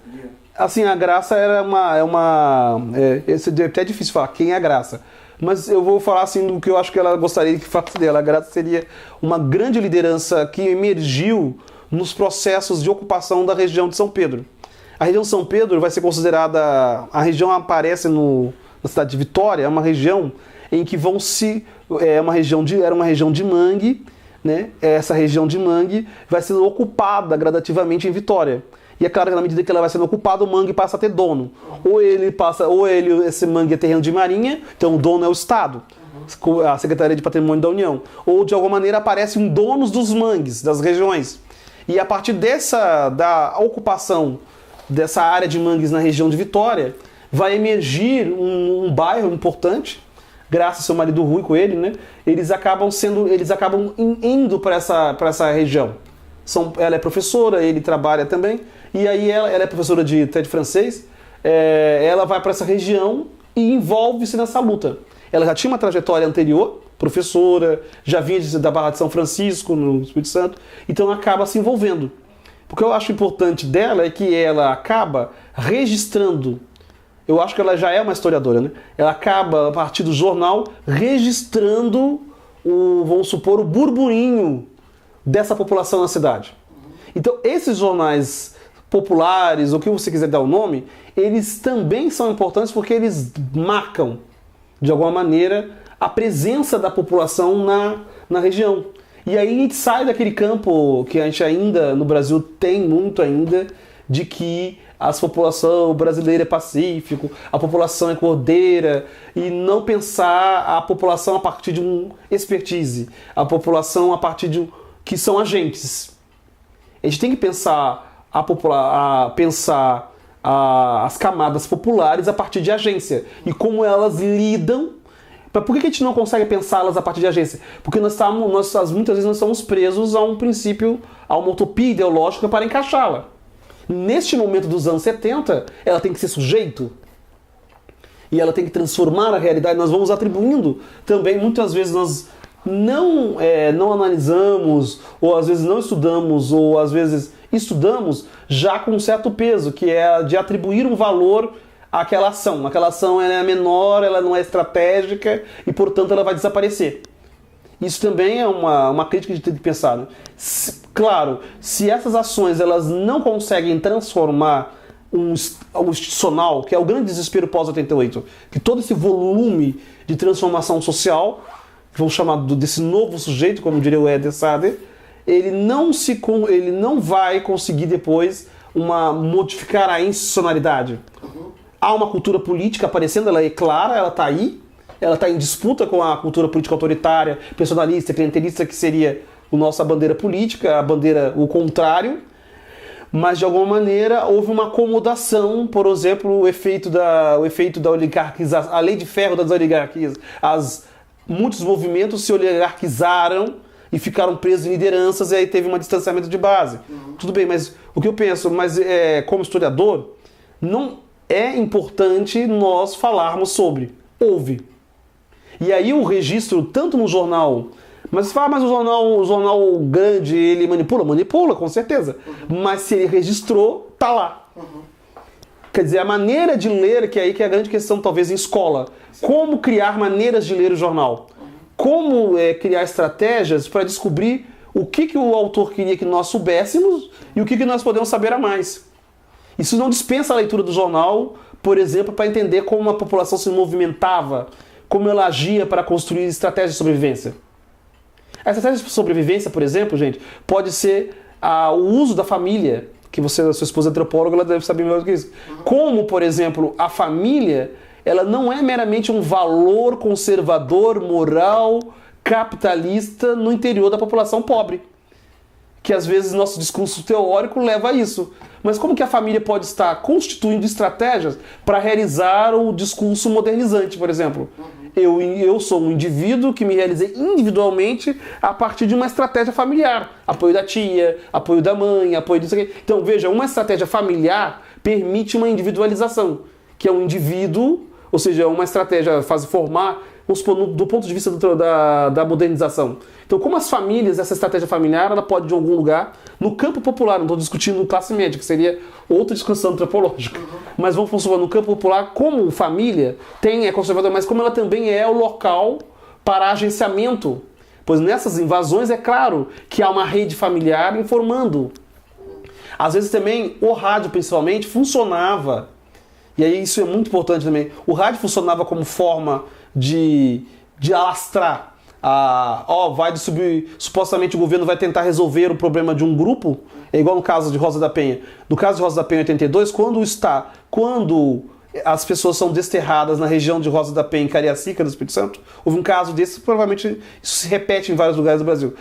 Assim, a Graça era é até difícil falar quem é a Graça, mas eu vou falar assim do que eu acho que ela gostaria que falasse dela. A Graça seria uma grande liderança que emergiu nos processos de ocupação da região de São Pedro. A região de São Pedro vai ser considerada, a região aparece na cidade de Vitória, é uma região em que era uma região de mangue, né? Essa região de mangue vai sendo ocupada gradativamente em Vitória. E é claro que na medida que ela vai sendo ocupada, o mangue passa a ter dono. Esse mangue é terreno de marinha, então o dono é o Estado, a Secretaria de Patrimônio da União. Ou de alguma maneira aparecem donos dos mangues, das regiões. E a partir da ocupação dessa área de mangues na região de Vitória, vai emergir um bairro importante. Graças ao seu marido Rui com ele, né? Eles acabam indo para essa região. Ela é professora, ele trabalha também, e aí ela é professora até de francês. Ela vai para essa região e envolve-se nessa luta. ela já tinha uma trajetória anterior, professora, já vinha da Barra de São Francisco, no Espírito Santo, então acaba se envolvendo. Porque eu acho importante dela é que ela acaba registrando, eu acho que ela já é uma historiadora, né? Ela acaba, a partir do jornal, registrando vamos supor, o burburinho dessa população na cidade. Então, esses jornais populares, ou o que você quiser dar o nome, eles também são importantes porque eles marcam, de alguma maneira, a presença da população na região. E aí a gente sai daquele campo que a gente ainda, no Brasil, tem muito ainda, de que a população brasileira é pacífico, a população é cordeira, e não pensar a população a partir de um expertise, a população a partir de que são agentes. A gente tem que pensar as camadas populares a partir de agência e como elas lidam. Por que a gente não consegue pensá-las a partir de agência? Porque muitas vezes nós estamos presos a um princípio, a uma utopia ideológica para encaixá-la. Neste momento dos anos 70, ela tem que ser sujeito e ela tem que transformar a realidade. Nós vamos atribuindo também, muitas vezes nós não analisamos, ou às vezes não estudamos, ou às vezes estudamos já com um certo peso, que é de atribuir um valor àquela ação. Aquela ação ela é menor, ela não é estratégica e, portanto, ela vai desaparecer. Isso também é uma crítica que a gente tem que pensar, né? Claro, se essas ações elas não conseguem transformar o institucional, que é o grande desespero pós-88, que todo esse volume de transformação social, que vamos chamar desse novo sujeito, como diria o Eder Sader, ele não vai conseguir depois modificar a institucionalidade. Há uma cultura política aparecendo, ela é clara, ela está aí, ela está em disputa com a cultura política autoritária, personalista, clientelista, que seria a nossa bandeira política, o contrário, mas de alguma maneira houve uma acomodação, por exemplo, o efeito da oligarquização, a lei de ferro das oligarquias. Muitos movimentos se oligarquizaram e ficaram presos em lideranças e aí teve um distanciamento de base. Tudo bem, mas o que eu penso, como historiador, não é importante nós falarmos sobre. Houve. E aí o registro, tanto no jornal, mas você fala, mas o jornal grande, ele manipula, com certeza. Mas se ele registrou, tá lá. Quer dizer, a maneira de ler, que é aí que é a grande questão, talvez, em escola. Como criar maneiras de ler o jornal? Como criar estratégias para descobrir o que o autor queria que nós soubéssemos e o que nós podemos saber a mais. Isso não dispensa a leitura do jornal, por exemplo, para entender como a população se movimentava, como ela agia para construir estratégias de sobrevivência. A estratégia de sobrevivência, por exemplo, gente, pode ser o uso da família, que sua esposa é antropóloga, ela deve saber melhor do que isso. Como, por exemplo, a família, ela não é meramente um valor conservador, moral, capitalista no interior da população pobre. Que às vezes nosso discurso teórico leva a isso. Mas como que a família pode estar constituindo estratégias para realizar o discurso modernizante, por exemplo? Eu sou um indivíduo que me realizei individualmente a partir de uma estratégia familiar. Apoio da tia, apoio da mãe, apoio disso aqui. Então, veja, uma estratégia familiar permite uma individualização, que é um indivíduo, ou seja, uma estratégia faz formar, vamos supor, do ponto de vista da modernização. Então, como as famílias, essa estratégia familiar, ela pode, de algum lugar, no campo popular, não estou discutindo classe média, que seria outra discussão antropológica, mas vamos supor, no campo popular, como família é conservadora, mas como ela também é o local para agenciamento, pois nessas invasões é claro que há uma rede familiar informando. Às vezes também, o rádio principalmente, funcionava, e aí isso é muito importante também, o rádio funcionava como forma de alastrar. Supostamente o governo vai tentar resolver o problema de um grupo, é igual no caso de Rosa da Penha. No caso de Rosa da Penha em 82, quando as pessoas são desterradas na região de Rosa da Penha, em Cariacica, no Espírito Santo, houve um caso desse, provavelmente isso se repete em vários lugares do Brasil.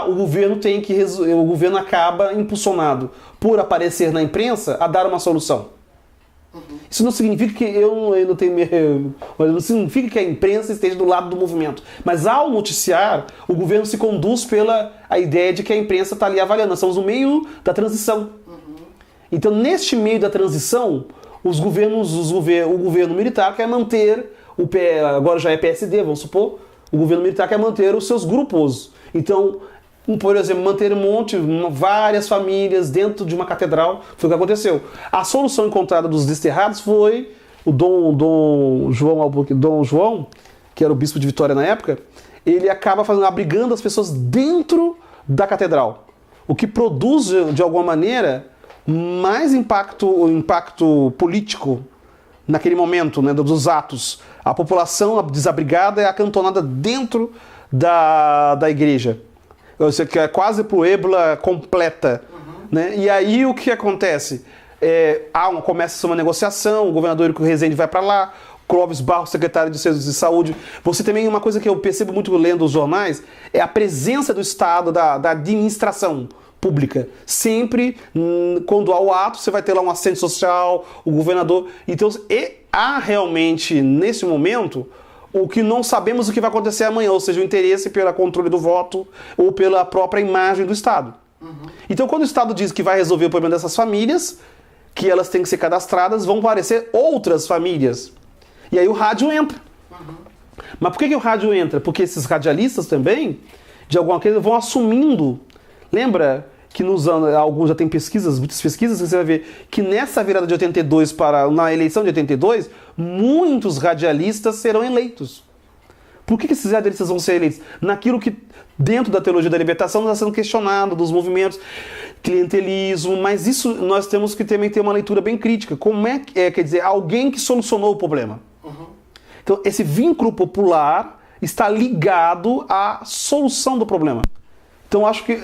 O governo acaba impulsionado por aparecer na imprensa a dar uma solução. Isso não significa que não significa que a imprensa esteja do lado do movimento. Mas ao noticiar, o governo se conduz pela a ideia de que a imprensa está ali avaliando. Nós estamos no meio da transição. Então, neste meio da transição, o governo militar quer manter, agora já é PSD, vamos supor, o governo militar quer manter os seus grupos. Então, por exemplo, manter várias famílias dentro de uma catedral, foi o que aconteceu. A solução encontrada dos desterrados foi o Dom João, que era o bispo de Vitória na época, ele acaba abrigando as pessoas dentro da catedral, o que produz, de alguma maneira, mais impacto político naquele momento, né, dos atos. A população desabrigada é acantonada dentro da igreja. Você quer quase puebla completa. Né? E aí o que acontece? Começa uma negociação, o governador Eurico Rezende vai para lá, Clóvis Barros, secretário de Saúde. Você também, uma coisa que eu percebo muito lendo os jornais, é a presença do Estado, da administração pública. Sempre, quando há o ato, você vai ter lá um assistente social, o governador. Então, há realmente, nesse momento, o que não sabemos o que vai acontecer amanhã, ou seja, o interesse pelo controle do voto ou pela própria imagem do Estado. Então, quando o Estado diz que vai resolver o problema dessas famílias, que elas têm que ser cadastradas, vão aparecer outras famílias. E aí o rádio entra. Mas por que o rádio entra? Porque esses radialistas também, de alguma coisa, vão assumindo. Lembra que nos anos, alguns já tem muitas pesquisas, que você vai ver que nessa virada de 82 na eleição de 82, muitos radialistas serão eleitos. Por que esses radialistas vão ser eleitos? Naquilo que, dentro da teologia da libertação, está sendo questionado, dos movimentos, clientelismo, mas isso nós temos que também ter uma leitura bem crítica. Como quer dizer, alguém que solucionou o problema. Então, esse vínculo popular está ligado à solução do problema. Então, acho que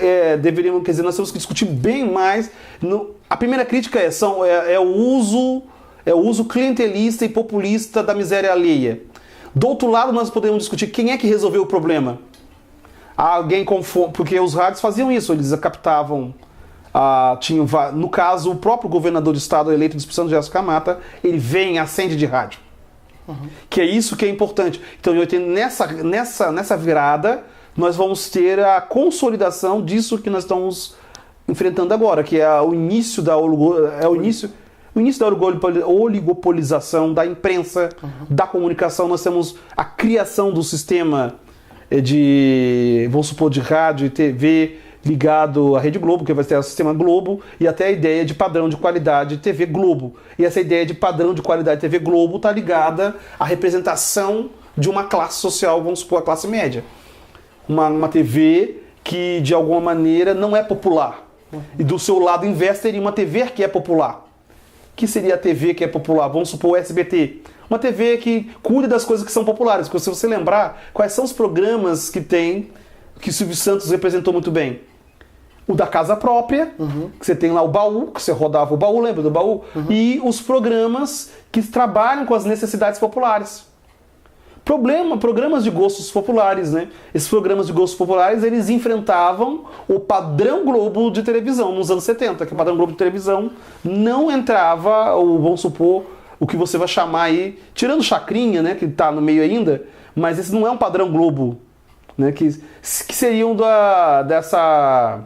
nós temos que discutir bem mais. A primeira crítica é o uso clientelista e populista da miséria alheia. Do outro lado, nós podemos discutir quem é que resolveu o problema. Porque os rádios faziam isso, eles captavam. No caso, o próprio governador de estado eleito de Espírito Santo, Gerson Camata, ele acende de rádio. Que é isso que é importante. Então, nessa virada, nós vamos ter a consolidação disso que nós estamos enfrentando agora, que é o início da oligopolização da imprensa, da comunicação. Nós temos a criação do sistema vamos supor, de rádio e TV ligado à Rede Globo, que vai ter o sistema Globo, e até a ideia de padrão de qualidade de TV Globo. E essa ideia de padrão de qualidade de TV Globo está ligada à representação de uma classe social, vamos supor, a classe média. Uma TV que, de alguma maneira, não é popular. E do seu lado inverso teria uma TV que é popular. Que seria a TV que é popular? Vamos supor o SBT. Uma TV que cuida das coisas que são populares. Porque se você lembrar, quais são os programas que o Silvio Santos representou muito bem? O da casa própria, que você tem lá o baú, que você rodava o baú, lembra do baú? E os programas que trabalham com as necessidades populares. Programas de gostos populares, né? Esses programas de gostos populares, eles enfrentavam o padrão Globo de televisão nos anos 70, que o padrão Globo de televisão não entrava, vamos supor, o que você vai chamar aí, tirando Chacrinha, né, que está no meio ainda, mas esse não é um padrão Globo, né, que seriam dessa...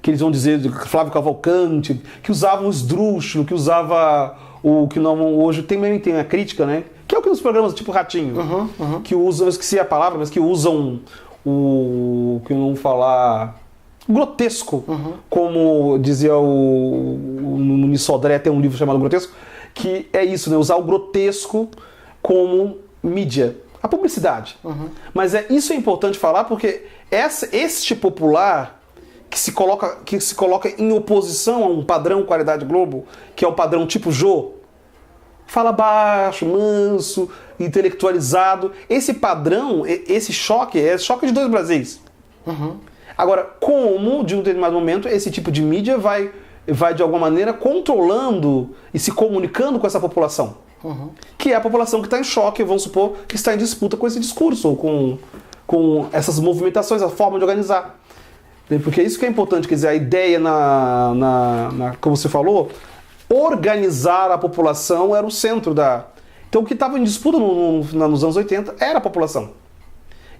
que eles vão dizer, de Flávio Cavalcante, que usavam o esdrúxulo, que usava o que não, hoje também tem a crítica, né? Que é o que nos programas tipo Ratinho, que usam, eu esqueci a palavra, mas que usam que eu não vou falar, grotesco, como dizia o Muniz Sodré, tem um livro chamado Grotesco, que é isso, né? Usar o grotesco como mídia, a publicidade. Mas isso é importante falar porque este popular que se coloca em oposição a um padrão qualidade Globo, que é o padrão tipo Jô, fala baixo, manso, intelectualizado. Esse padrão, esse choque, é choque de dois Brasis. Agora, como, de um determinado momento, esse tipo de mídia vai de alguma maneira controlando e se comunicando com essa população. Que é a população que está em choque, vamos supor, que está em disputa com esse discurso, ou com essas movimentações, a forma de organizar. Porque é isso que é importante, quer dizer, a ideia, como você falou, organizar a população era o centro da... Então o que estava em disputa nos anos 80 era a população.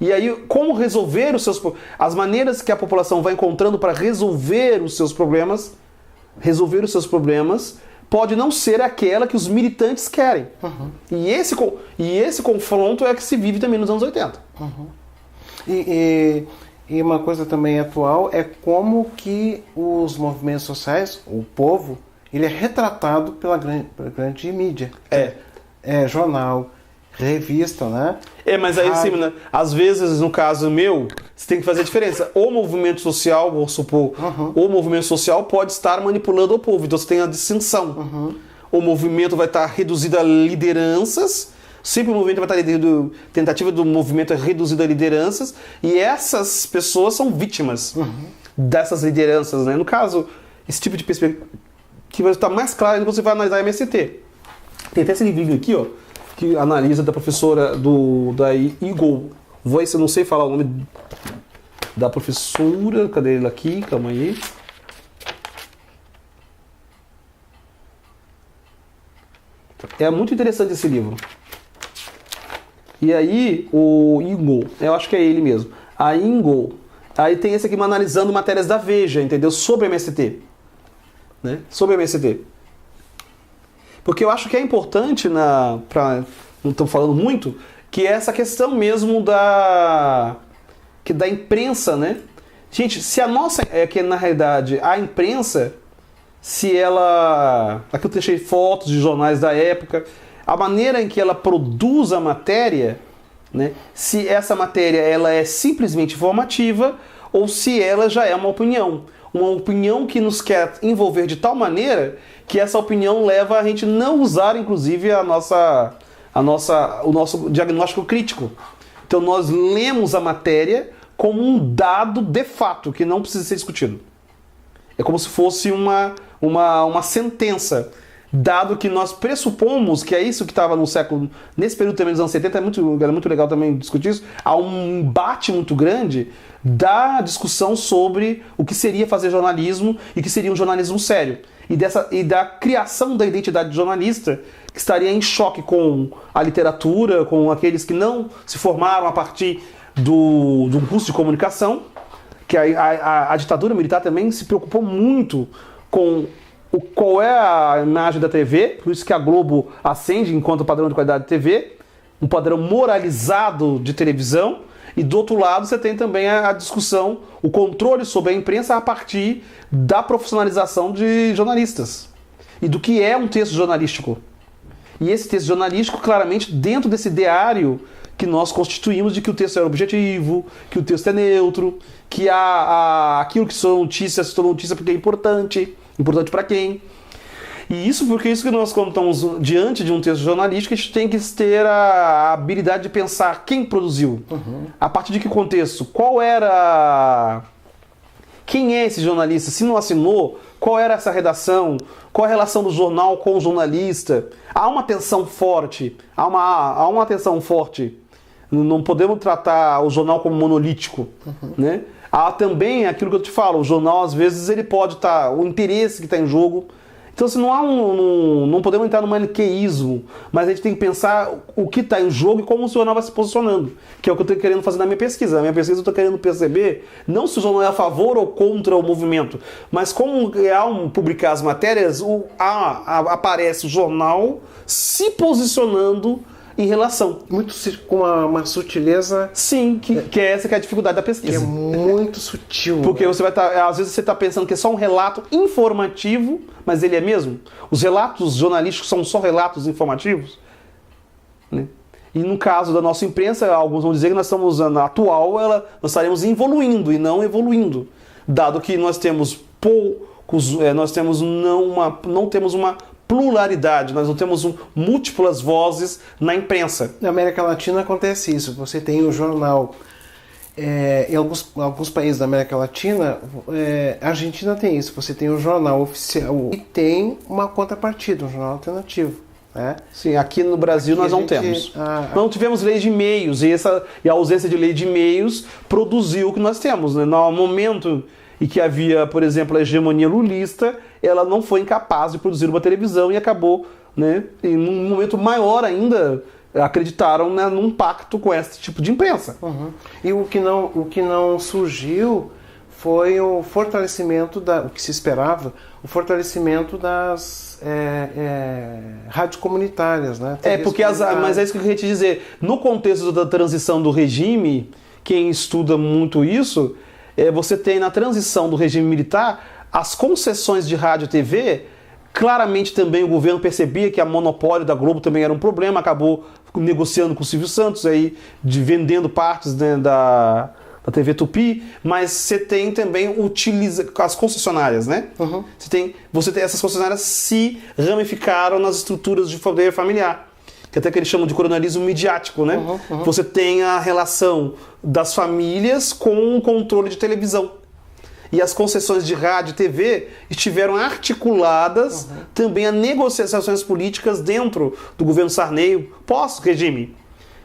E aí, como resolver as maneiras que a população vai encontrando para resolver os seus problemas pode não ser aquela que os militantes querem. E esse confronto é que se vive também nos anos 80. E uma coisa também atual é como que os movimentos sociais, o povo, ele é retratado pela grande mídia. É jornal, revista, né? Mas aí sim, né? Às vezes, no caso meu, você tem que fazer a diferença. O movimento social, vou supor, o movimento social pode estar manipulando o povo, então você tem a distinção. O movimento vai estar reduzido a lideranças, sempre o movimento vai estar tentativa do movimento é reduzida a lideranças, e essas pessoas são vítimas dessas lideranças, né? No caso, esse tipo de perspectiva que vai estar mais claro quando você vai analisar a MST. Tem até esse livrinho aqui, ó, que analisa da professora da Eagle Voice, eu não sei falar o nome da professora, cadê ele aqui? Calma aí. É muito interessante esse livro. E aí, o Eagle, eu acho que é ele mesmo. A Eagle, aí tem esse aqui analisando matérias da Veja, entendeu? Sobre a MST. Né? Sobre a MST. Porque eu acho que é importante, não estou falando muito, que é essa questão mesmo da imprensa, né? Gente, se a nossa... que na realidade a imprensa, se ela... Aqui eu deixei fotos de jornais da época, a maneira em que ela produz a matéria, né? Se essa matéria ela é simplesmente informativa ou se ela já é uma opinião que nos quer envolver de tal maneira que essa opinião leva a gente não usar, inclusive, o nosso diagnóstico crítico. Então nós lemos a matéria como um dado de fato, que não precisa ser discutido. É como se fosse uma sentença, dado que nós pressupomos que é isso que estava no século... Nesse período também dos anos 70, era muito legal também discutir isso, há um embate muito grande da discussão sobre o que seria fazer jornalismo e o que seria um jornalismo sério. E da criação da identidade de jornalista, que estaria em choque com a literatura, com aqueles que não se formaram a partir do curso de comunicação, que a ditadura militar também se preocupou muito com qual é a imagem da TV, por isso que a Globo acende enquanto padrão de qualidade de TV, um padrão moralizado de televisão, e do outro lado você tem também a discussão, o controle sobre a imprensa a partir da profissionalização de jornalistas e do que é um texto jornalístico. E esse texto jornalístico, claramente, dentro desse ideário que nós constituímos de que o texto é objetivo, que o texto é neutro, que aquilo que são notícias, se tornou notícia porque é importante para quem. E isso porque isso que nós, quando estamos diante de um texto jornalístico, a gente tem que ter a habilidade de pensar quem produziu, a partir de que contexto, quem é esse jornalista, se não assinou, qual era essa redação, qual a relação do jornal com o jornalista. Há uma tensão forte, há uma tensão forte. Não podemos tratar o jornal como monolítico, né? Há também aquilo que eu te falo, o jornal às vezes ele pode estar, o interesse que está em jogo. Então assim, não podemos entrar no maniqueísmo, mas a gente tem que pensar o que está em jogo e como o jornal vai se posicionando, que é o que eu estou querendo fazer na minha pesquisa. Na minha pesquisa eu estou querendo perceber, não se o jornal é a favor ou contra o movimento, mas como ao publicar as matérias, aparece o jornal se posicionando em relação. Muito com uma sutileza. Sim, que é essa que é a dificuldade da pesquisa. Que é muito sutil. Porque você vai às vezes você está pensando que é só um relato informativo, mas ele é mesmo. Os relatos jornalísticos são só relatos informativos, né? E no caso da nossa imprensa, alguns vão dizer que nós estamos na atual, nós estaremos evoluindo e não evoluindo, dado que nós temos não temos uma pluralidade, nós não temos múltiplas vozes na imprensa. Na América Latina acontece isso. Você tem o jornal, em alguns países da América Latina, a Argentina tem isso. Você tem o jornal oficial e tem uma contrapartida, um jornal alternativo. Né? Sim, aqui no Brasil nós não temos. Não tivemos lei de e-mails e a ausência de lei de e-mails produziu o que nós temos. Né? No momento em que havia, por exemplo, a hegemonia lulista, ela não foi incapaz de produzir uma televisão e acabou, né, em um momento maior ainda, acreditaram, né, num pacto com esse tipo de imprensa. E o que não surgiu foi o fortalecimento, o que se esperava, o fortalecimento das rádios comunitárias, né? Mas é isso que eu queria te dizer. No contexto da transição do regime, quem estuda muito isso, você tem na transição do regime militar as concessões de rádio e TV. Claramente também o governo percebia que a monopólio da Globo também era um problema, acabou negociando com o Silvio Santos, aí, vendendo partes, né, da TV Tupi, mas você tem também as concessionárias, né? Uhum. Você tem essas concessionárias se ramificaram nas estruturas de poder familiar, que até que eles chamam de coronelismo midiático, né? Uhum, uhum. Você tem a relação das famílias com o controle de televisão. E as concessões de rádio e TV estiveram articuladas também a negociações políticas dentro do governo Sarney pós-regime.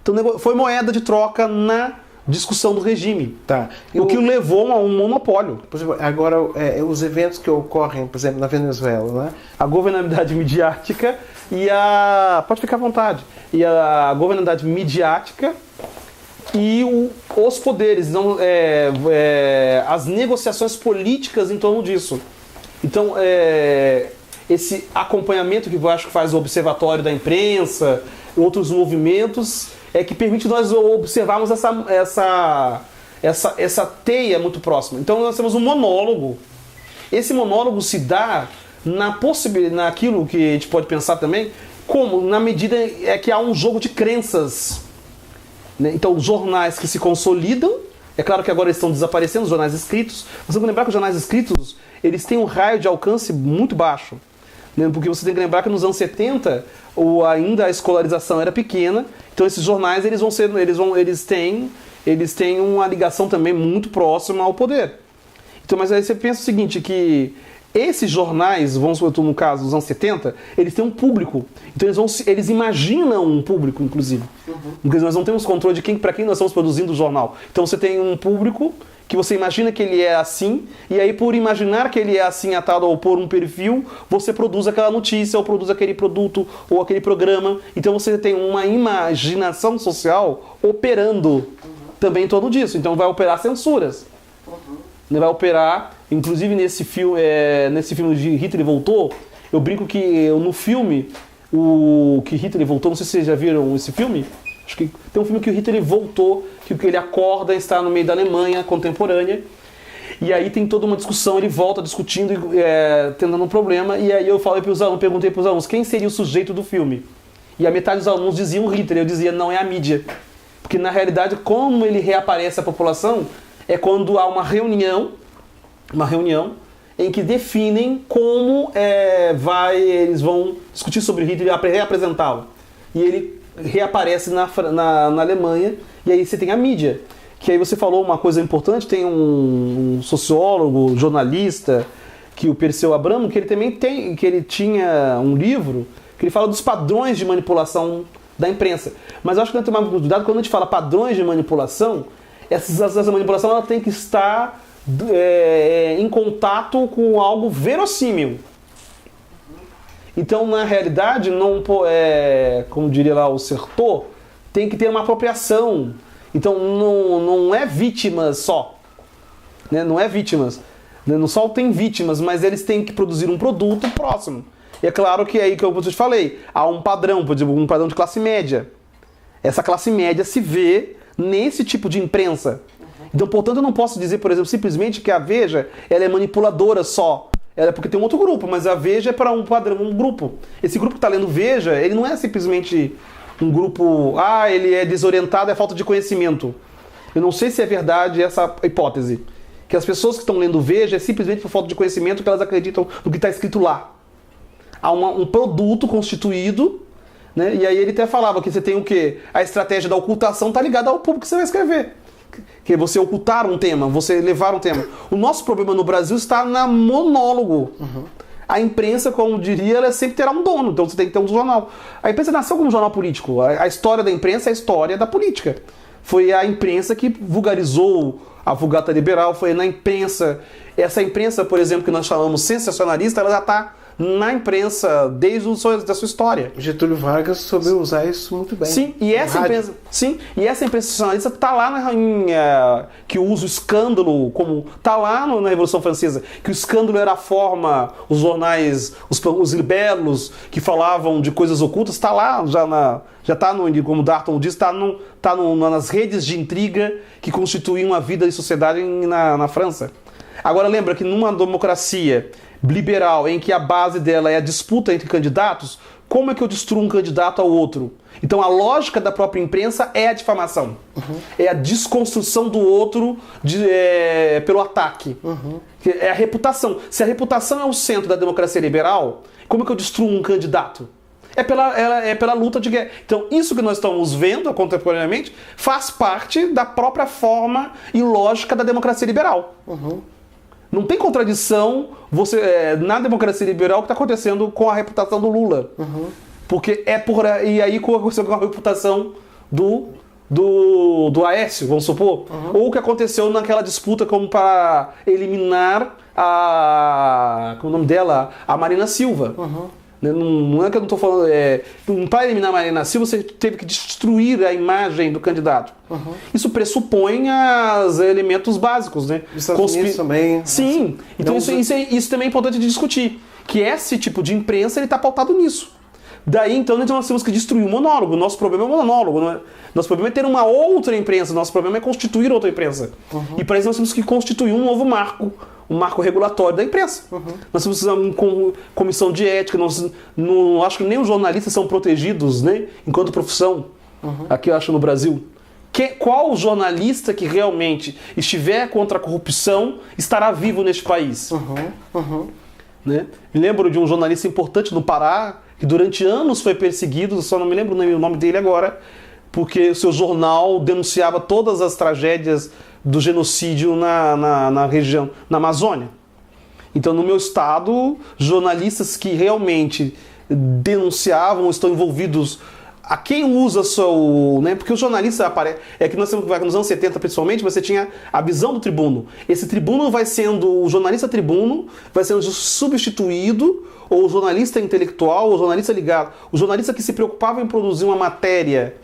Então foi moeda de troca na discussão do regime. Tá. O que levou a um monopólio. Por exemplo, agora, os eventos que ocorrem, por exemplo, na Venezuela, né? A governabilidade midiática e a... Pode ficar à vontade. E a governabilidade midiática e os poderes, não, as negociações políticas em torno disso. Então, esse acompanhamento que eu acho que faz o Observatório da Imprensa, outros movimentos, que permite nós observarmos essa teia muito próxima. Então nós temos um monólogo. Esse monólogo se dá naquilo que a gente pode pensar também, como na medida que há um jogo de crenças. Né? Então os jornais que se consolidam, é claro que agora estão desaparecendo, os jornais escritos. Você tem que lembrar que os jornais escritos eles têm um raio de alcance muito baixo. Porque você tem que lembrar que nos anos 70 ainda a escolarização era pequena, então esses jornais eles têm uma ligação também muito próxima ao poder. Então, mas aí você pensa o seguinte, que esses jornais, no caso dos anos 70, eles têm um público. Então eles imaginam um público, inclusive. Porque nós não temos controle de para quem nós estamos produzindo o jornal. Então você tem um público que você imagina que ele é assim, e aí por imaginar que ele é assim atado ou por um perfil, você produz aquela notícia, ou produz aquele produto, ou aquele programa. Então você tem uma imaginação social operando também em torno disso. Então vai operar censuras. Vai operar, inclusive nesse filme de Hitler Voltou, eu brinco que no filme, o que Hitler Voltou, não sei se vocês já viram esse filme, acho que tem um filme que o Hitler voltou, que ele acorda e está no meio da Alemanha contemporânea, e aí tem toda uma discussão, ele volta discutindo, tentando um problema, e aí eu perguntei para os alunos quem seria o sujeito do filme. E a metade dos alunos diziam Hitler, eu dizia não, é a mídia. Porque na realidade, como ele reaparece à população, é quando há uma reunião em que definem como eles vão discutir sobre Hitler e reapresentá-lo. E ele reaparece na Alemanha, e aí você tem a mídia. Que aí você falou uma coisa importante, tem um sociólogo, jornalista, que o Perseu Abramo, que ele também tinha um livro que ele fala dos padrões de manipulação da imprensa. Mas eu acho que tem que tomar muito cuidado quando a gente fala padrões de manipulação, essa manipulação ela tem que estar em contato com algo verossímil. Então, na realidade, como diria lá o Sertor, tem que ter uma apropriação. Então, não é vítimas só. Né? Não é vítimas. Não só tem vítimas, mas eles têm que produzir um produto próximo. E é claro que aí que eu te falei, há um padrão, por exemplo, um padrão de classe média. Essa classe média se vê nesse tipo de imprensa. Então, portanto, eu não posso dizer, por exemplo, simplesmente que a Veja ela é manipuladora só. Ela é porque tem um outro grupo, mas a Veja é para um padrão, um grupo. Esse grupo que está lendo Veja, ele não é simplesmente um grupo, ele é desorientado, é falta de conhecimento. Eu não sei se é verdade essa hipótese. Que as pessoas que estão lendo Veja é simplesmente por falta de conhecimento que elas acreditam no que está escrito lá. Há um produto constituído, né? E aí ele até falava que você tem o quê? A estratégia da ocultação está ligada ao público que você vai escrever. Que é você ocultar um tema, você levar um tema. O nosso problema no Brasil está na monólogo. A imprensa, como diria, ela sempre terá um dono, então você tem que ter um jornal. A imprensa nasceu como um jornal político. A história da imprensa é a história da política. Foi a imprensa que vulgarizou a Vulgata Liberal, foi na imprensa. Essa imprensa, por exemplo, que nós chamamos sensacionalista, ela já está na imprensa desde da sua história. Getúlio Vargas soube usar isso muito bem. Sim, e essa imprensa, sensacionalista está lá que usa o escândalo, como está lá na Revolução Francesa, que o escândalo era a forma, os jornais, os libelos que falavam de coisas ocultas, está lá, já está, como Darton diz, está nas redes de intriga que constituíam a vida e sociedade na França. Agora lembra que numa democracia liberal, em que a base dela é a disputa entre candidatos, como é que eu destruo um candidato ao outro? Então a lógica da própria imprensa é a difamação. É a desconstrução do outro pelo ataque. É a reputação. Se a reputação é o centro da democracia liberal, como é que eu destruo um candidato? É pela luta de guerra. Então isso que nós estamos vendo contemporaneamente faz parte da própria forma e lógica da democracia liberal. Não tem contradição na democracia liberal que está acontecendo com a reputação do Lula. Porque e aí com a reputação do Aécio, vamos supor. Ou o que aconteceu naquela disputa como para eliminar como é o nome dela? A Marina Silva. Não é que eu não estou falando. Para eliminar a Marina Silva, você teve que destruir a imagem do candidato. Isso pressupõe os elementos básicos, né? Os Estados Unidos também. Sim. Então isso também é importante de discutir. Que esse tipo de imprensa está pautado nisso. Daí, então, nós temos que destruir o monólogo. Nosso problema é o monólogo. Não é? Nosso problema é ter uma outra imprensa. Nosso problema é constituir outra imprensa. E para isso nós temos que constituir um novo marco. Um marco regulatório da imprensa. Nós precisamos de comissão de ética. Não acho que nem os jornalistas são protegidos, né, enquanto profissão. Aqui eu acho no Brasil. Qual jornalista que realmente estiver contra a corrupção estará vivo neste país? Né? Me lembro de um jornalista importante no Pará que durante anos foi perseguido, só não me lembro o nome dele agora, porque o seu jornal denunciava todas as tragédias do genocídio na região, na Amazônia. Então, no meu estado, jornalistas que realmente denunciavam, estão envolvidos. A quem usa né? Porque o jornalista aparece. É que nós temos nos anos 70, principalmente, você tinha a visão do tribuno. Esse tribuno o jornalista tribuno vai sendo substituído, ou o jornalista intelectual, ou o jornalista ligado. O jornalista que se preocupava em produzir uma matéria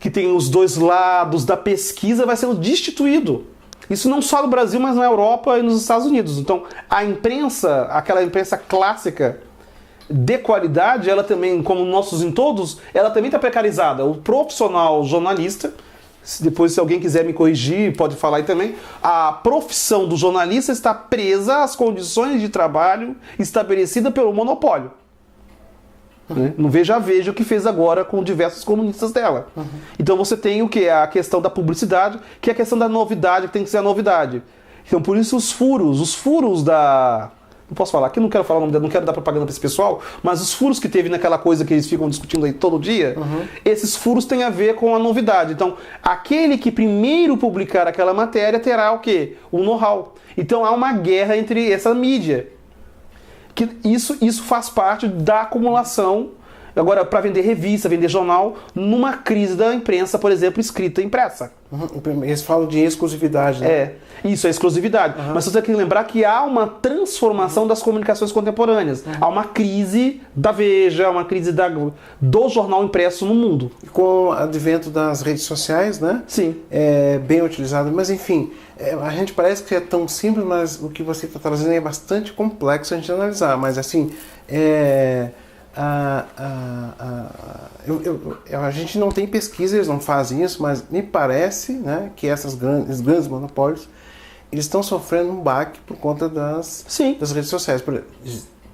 que tem os dois lados da pesquisa vai sendo destituído. Isso não só no Brasil, mas na Europa e nos Estados Unidos. Então, a imprensa, aquela imprensa clássica de qualidade, ela também, como nossos em todos, ela também está precarizada. O profissional jornalista, depois se alguém quiser me corrigir, pode falar aí também, a profissão do jornalista está presa às condições de trabalho estabelecidas pelo monopólio. Não veja o que fez agora com diversos comunistas dela. Então você tem o que? A questão da publicidade, que é a questão da novidade, que tem que ser a novidade. Então por isso os furos da... Não posso falar aqui, não quero falar o nome dela, não quero dar propaganda para esse pessoal, mas os furos que teve naquela coisa que eles ficam discutindo aí todo dia, esses furos têm a ver com a novidade. Então aquele que primeiro publicar aquela matéria terá o quê? O know-how. Então há uma guerra entre essa mídia. Que isso faz parte da acumulação, agora para vender revista, vender jornal, numa crise da imprensa, por exemplo, escrita e impressa. Eles falam de exclusividade, né? Isso é exclusividade. Mas você tem que lembrar que há uma transformação das comunicações contemporâneas. Há uma crise da Veja, uma crise do jornal impresso no mundo. E com o advento das redes sociais, né? Sim. É bem utilizado. Mas enfim, a gente parece que é tão simples, mas o que você está trazendo é bastante complexo a gente analisar. Mas assim, a gente não tem pesquisa, eles não fazem isso, mas me parece, né, que esses grandes monopólios eles estão sofrendo um baque por conta das redes sociais. Por exemplo,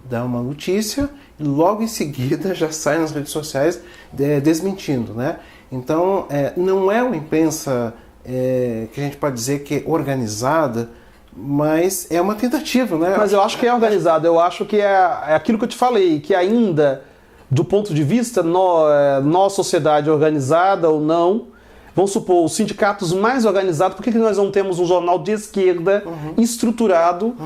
dá uma notícia e logo em seguida já sai nas redes sociais desmentindo, né? Então não é uma imprensa que a gente pode dizer que é organizada, mas é uma tentativa, né? Mas eu acho que é organizado, eu acho que é aquilo que eu te falei, que ainda, do ponto de vista, nossa sociedade organizada ou não, vamos supor, os sindicatos mais organizados, por que nós não temos um jornal de esquerda estruturado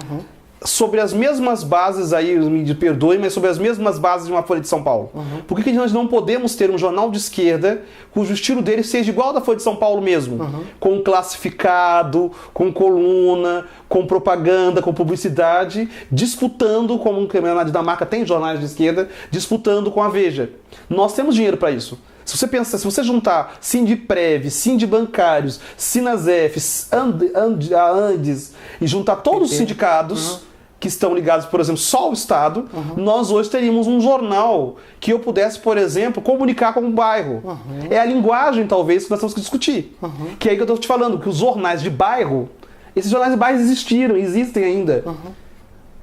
sobre as mesmas bases, aí me perdoe, mas sobre as mesmas bases de uma Folha de São Paulo. Por que nós não podemos ter um jornal de esquerda cujo estilo dele seja igual ao da Folha de São Paulo mesmo? Com classificado, com coluna, com propaganda, com publicidade, disputando, como na Dinamarca tem jornais de esquerda, disputando com a Veja. Nós temos dinheiro para isso. Se você pensar, se você juntar Sindiprev, Sindibancários, Sinasef, a Andes e juntar todos os sindicatos que estão ligados, por exemplo, só ao Estado, nós hoje teríamos um jornal que eu pudesse, por exemplo, comunicar com um bairro. É a linguagem, talvez, que nós temos que discutir. Que é aí que eu estou te falando, que os jornais de bairro, esses jornais de bairro existem ainda.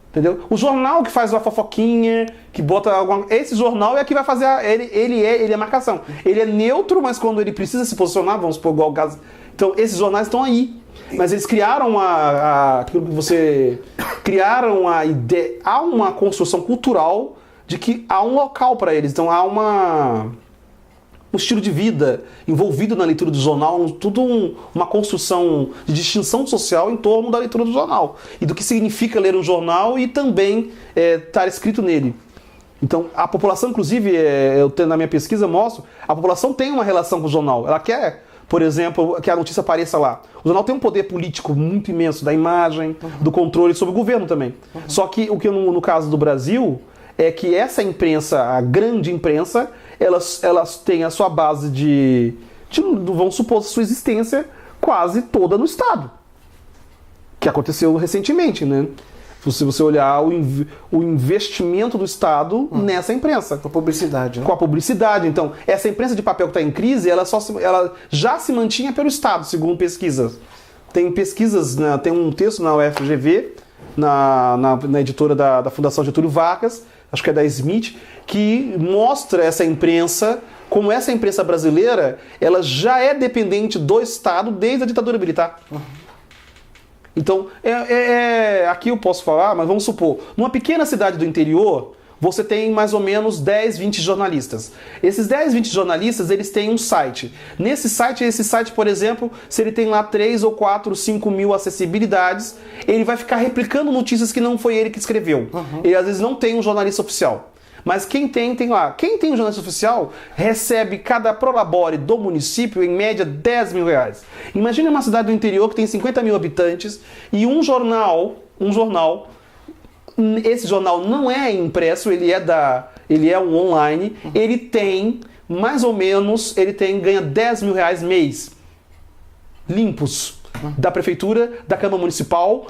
Entendeu? O jornal que faz uma fofoquinha, que bota alguma... Esse jornal é que vai fazer... Ele é marcação. Ele é neutro, mas quando ele precisa se posicionar, vamos supor, igual o caso... Então, esses jornais estão aí. Mas eles criaram aquilo que você... Criaram a ideia... Há uma construção cultural de que há um local para eles. Então, há um estilo de vida envolvido na leitura do jornal, uma construção de distinção social em torno da leitura do jornal e do que significa ler um jornal e também estar escrito nele. Então, a população, inclusive, na minha pesquisa mostro, a população tem uma relação com o jornal. Ela quer, por exemplo, que a notícia apareça lá. O jornal tem um poder político muito imenso, da imagem, do controle sobre o governo também. Só que o que no caso do Brasil é que essa imprensa, a grande imprensa, elas têm a sua base vamos supor, sua existência quase toda no Estado. Que aconteceu recentemente, né? Se você olhar o investimento do Estado nessa imprensa. Com a publicidade. Né? Com a publicidade. Então, essa imprensa de papel que está em crise, ela já se mantinha pelo Estado, segundo pesquisas. Tem pesquisas, né? Tem um texto na UFGV, na editora da Fundação Getúlio Vargas, acho que é da Smith, que mostra essa imprensa, como essa imprensa brasileira, ela já é dependente do Estado desde a ditadura militar. Então, aqui eu posso falar, mas vamos supor, numa pequena cidade do interior, você tem mais ou menos 10, 20 jornalistas. Esses 10, 20 jornalistas, eles têm um site. Esse site, por exemplo, se ele tem lá 3 ou 4, 5 mil acessibilidades, ele vai ficar replicando notícias que não foi ele que escreveu. Ele às vezes não tem um jornalista oficial. Mas quem tem lá. Quem tem um jornalista oficial recebe cada prolabore do município, em média, R$10.000. Imagina uma cidade do interior que tem 50 mil habitantes e um jornal, esse jornal não é impresso, ele é um online, ele tem, mais ou menos, ganha R$10.000 mês, limpos. Da prefeitura, da Câmara Municipal,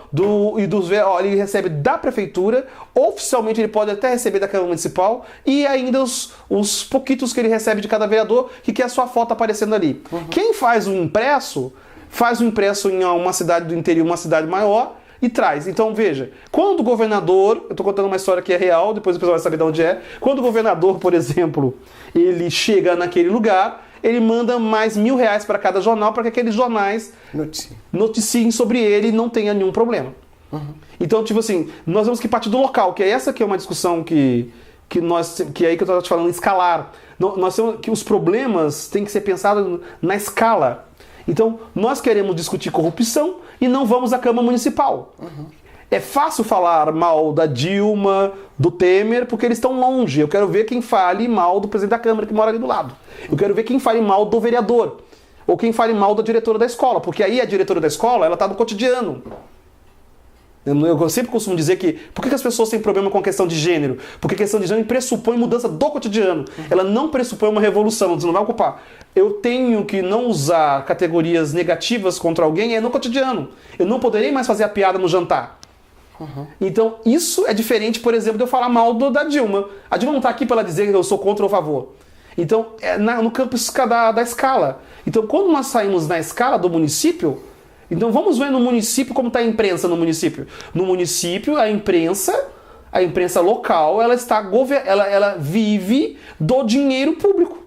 ele recebe da prefeitura, oficialmente ele pode até receber da Câmara Municipal, e ainda os pouquitos que ele recebe de cada vereador, que quer a sua foto aparecendo ali. Quem faz o impresso em uma cidade do interior, uma cidade maior, e traz. Então veja, quando o governador, eu estou contando uma história que é real, depois o pessoal vai saber de onde é, quando o governador, por exemplo, ele chega naquele lugar, ele manda mais R$1.000 para cada jornal, para que aqueles jornais noticiem sobre ele e não tenha nenhum problema. Então, tipo assim, nós temos que partir do local, que é essa que é uma discussão que é aí que eu estava te falando, escalar. Nós temos que os problemas têm que ser pensados na escala. Então, nós queremos discutir corrupção e não vamos à Câmara Municipal. É fácil falar mal da Dilma, do Temer, porque eles estão longe. Eu quero ver quem fale mal do presidente da Câmara, que mora ali do lado. Eu quero ver quem fale mal do vereador. Ou quem fale mal da diretora da escola. Porque aí a diretora da escola, ela está no cotidiano. Eu sempre costumo dizer que... Por que as pessoas têm problema com a questão de gênero? Porque a questão de gênero pressupõe mudança do cotidiano. Ela não pressupõe uma revolução. Você não vai ocupar. Eu tenho que não usar categorias negativas contra alguém no cotidiano. Eu não poderei mais fazer a piada no jantar. Então, isso é diferente, por exemplo, de eu falar mal da Dilma. A Dilma não está aqui para ela dizer que eu sou contra ou a favor. Então, é no campo da escala. Então, quando nós saímos na escala do município, então vamos ver no município como está a imprensa no município. No município, a imprensa local, ela vive do dinheiro público.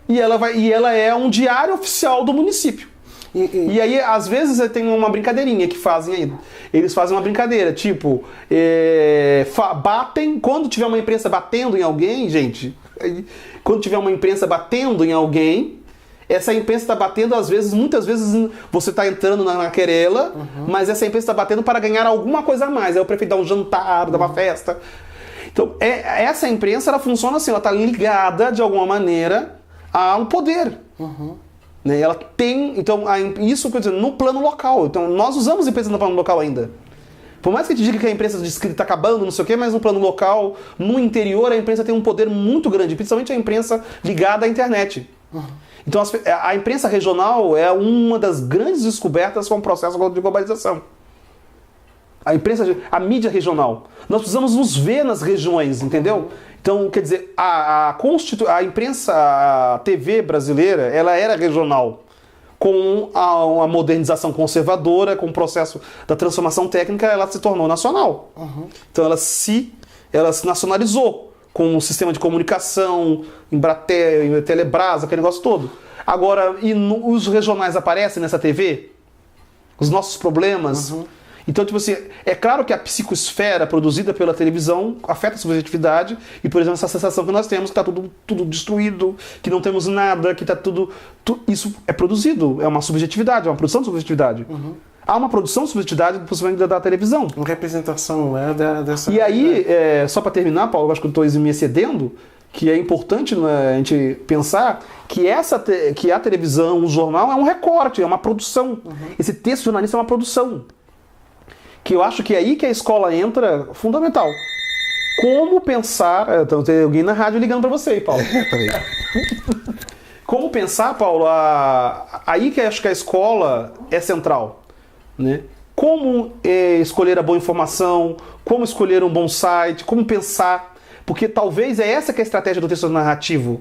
E ela é um diário oficial do município. E aí, às vezes, tem uma brincadeirinha que fazem aí. Eles fazem uma brincadeira, tipo, batem, quando tiver uma imprensa batendo em alguém, gente, quando tiver uma imprensa batendo em alguém, Essa imprensa está batendo, às vezes, muitas vezes você está entrando na querela, mas essa imprensa está batendo para ganhar alguma coisa a mais. Aí o prefeito dá um jantar, dá uma festa. Então, essa imprensa, ela funciona assim, ela está ligada, de alguma maneira, a um poder. Né? Ela tem, então, isso, quer dizer, no plano local. Então, nós usamos imprensa no plano local ainda. Por mais que a gente diga que a imprensa de escrita está acabando, não sei o quê, mas no plano local, no interior, a imprensa tem um poder muito grande, principalmente a imprensa ligada à internet. Então, a imprensa regional é uma das grandes descobertas com o processo de globalização. A mídia regional. Nós precisamos nos ver nas regiões, entendeu? Então, quer dizer, a imprensa, a TV brasileira, ela era regional. Com a modernização conservadora, com o processo da transformação técnica, ela se tornou nacional. Então, ela se nacionalizou com o sistema de comunicação, Embratel, Telebrás, aquele negócio todo. Agora, os regionais aparecem nessa TV? Os nossos problemas? Então, tipo assim, é claro que a psicosfera produzida pela televisão afeta a subjetividade e, por exemplo, essa sensação que nós temos que está tudo destruído, que não temos nada, que está tudo... Isso é produzido, é uma subjetividade, é uma produção de subjetividade. Há uma produção de subjetividade, possivelmente, da televisão. Uma representação dessa... E aí, só para terminar, Paulo, eu acho que eu estou me excedendo, que é importante, né, a gente pensar que a televisão, o jornal, é um recorte, é uma produção. Esse texto jornalista é uma produção. Que eu acho que é aí que a escola entra fundamental. Como pensar... Então, tem alguém na rádio ligando para você, Paulo. Peraí. Como pensar, Paulo, aí que eu acho que a escola é central. Né? Como escolher a boa informação, como escolher um bom site, como pensar. Porque talvez essa que é a estratégia do texto narrativo,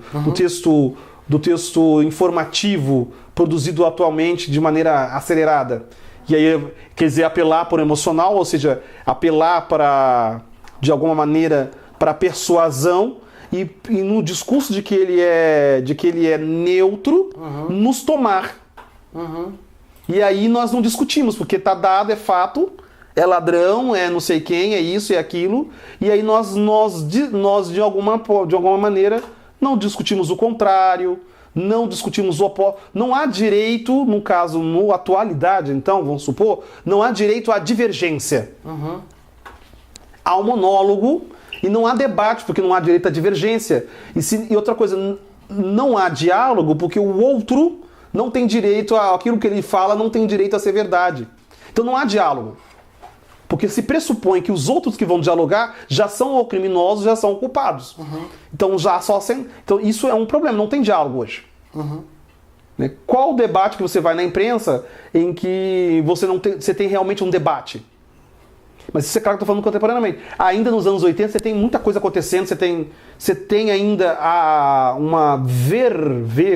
do texto informativo, produzido atualmente de maneira acelerada. E aí, quer dizer, apelar por emocional, ou seja, apelar para, de alguma maneira, para persuasão e no discurso de que ele é neutro, nos tomar. E aí nós não discutimos, porque está dado, é fato, é ladrão, é não sei quem, é isso, é aquilo, e aí nós de alguma maneira, não discutimos o contrário, não discutimos o oposto. Não há direito, no caso, na atualidade, então, vamos supor, não há direito à divergência. Há um monólogo e não há debate, porque não há direito à divergência. E outra coisa, não há diálogo, porque o outro não tem direito aquilo que ele fala, não tem direito a ser verdade. Então não há diálogo. Porque se pressupõe que os outros que vão dialogar já são criminosos, já são culpados. Então então isso é um problema, não tem diálogo hoje. Né? Qual o debate que você vai na imprensa em que você tem realmente um debate? Mas isso é claro que eu estou falando contemporaneamente. Ainda nos anos 80 você tem muita coisa acontecendo, você tem ainda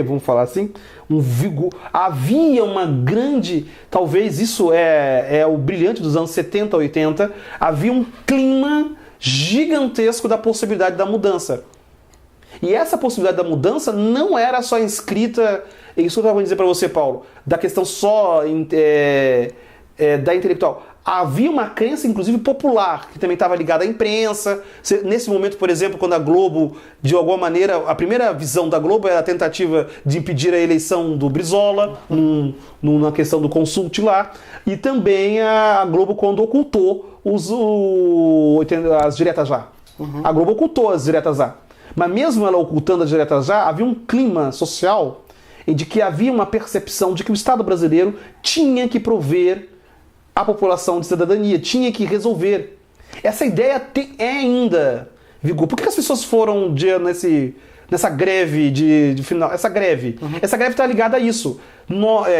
vamos falar assim, um vigor. Havia uma grande, talvez isso é o brilhante dos anos 70, 80, havia um clima gigantesco da possibilidade da mudança. E essa possibilidade da mudança não era só inscrita, isso que eu estava dizer para você, Paulo, da questão só da intelectual. Havia uma crença, inclusive, popular, que também estava ligada à imprensa. Nesse momento, por exemplo, quando a Globo, de alguma maneira, a primeira visão da Globo era a tentativa de impedir a eleição do Brizola, na questão do Consult lá, e também a Globo quando ocultou as diretas já. A Globo ocultou as diretas já. Mas mesmo ela ocultando as diretas já, havia um clima social de que havia uma percepção de que o Estado brasileiro tinha que prover a população de cidadania, tinha que resolver. Essa ideia é ainda vigor. Por que as pessoas foram nessa greve de final? Essa greve está ligada a isso.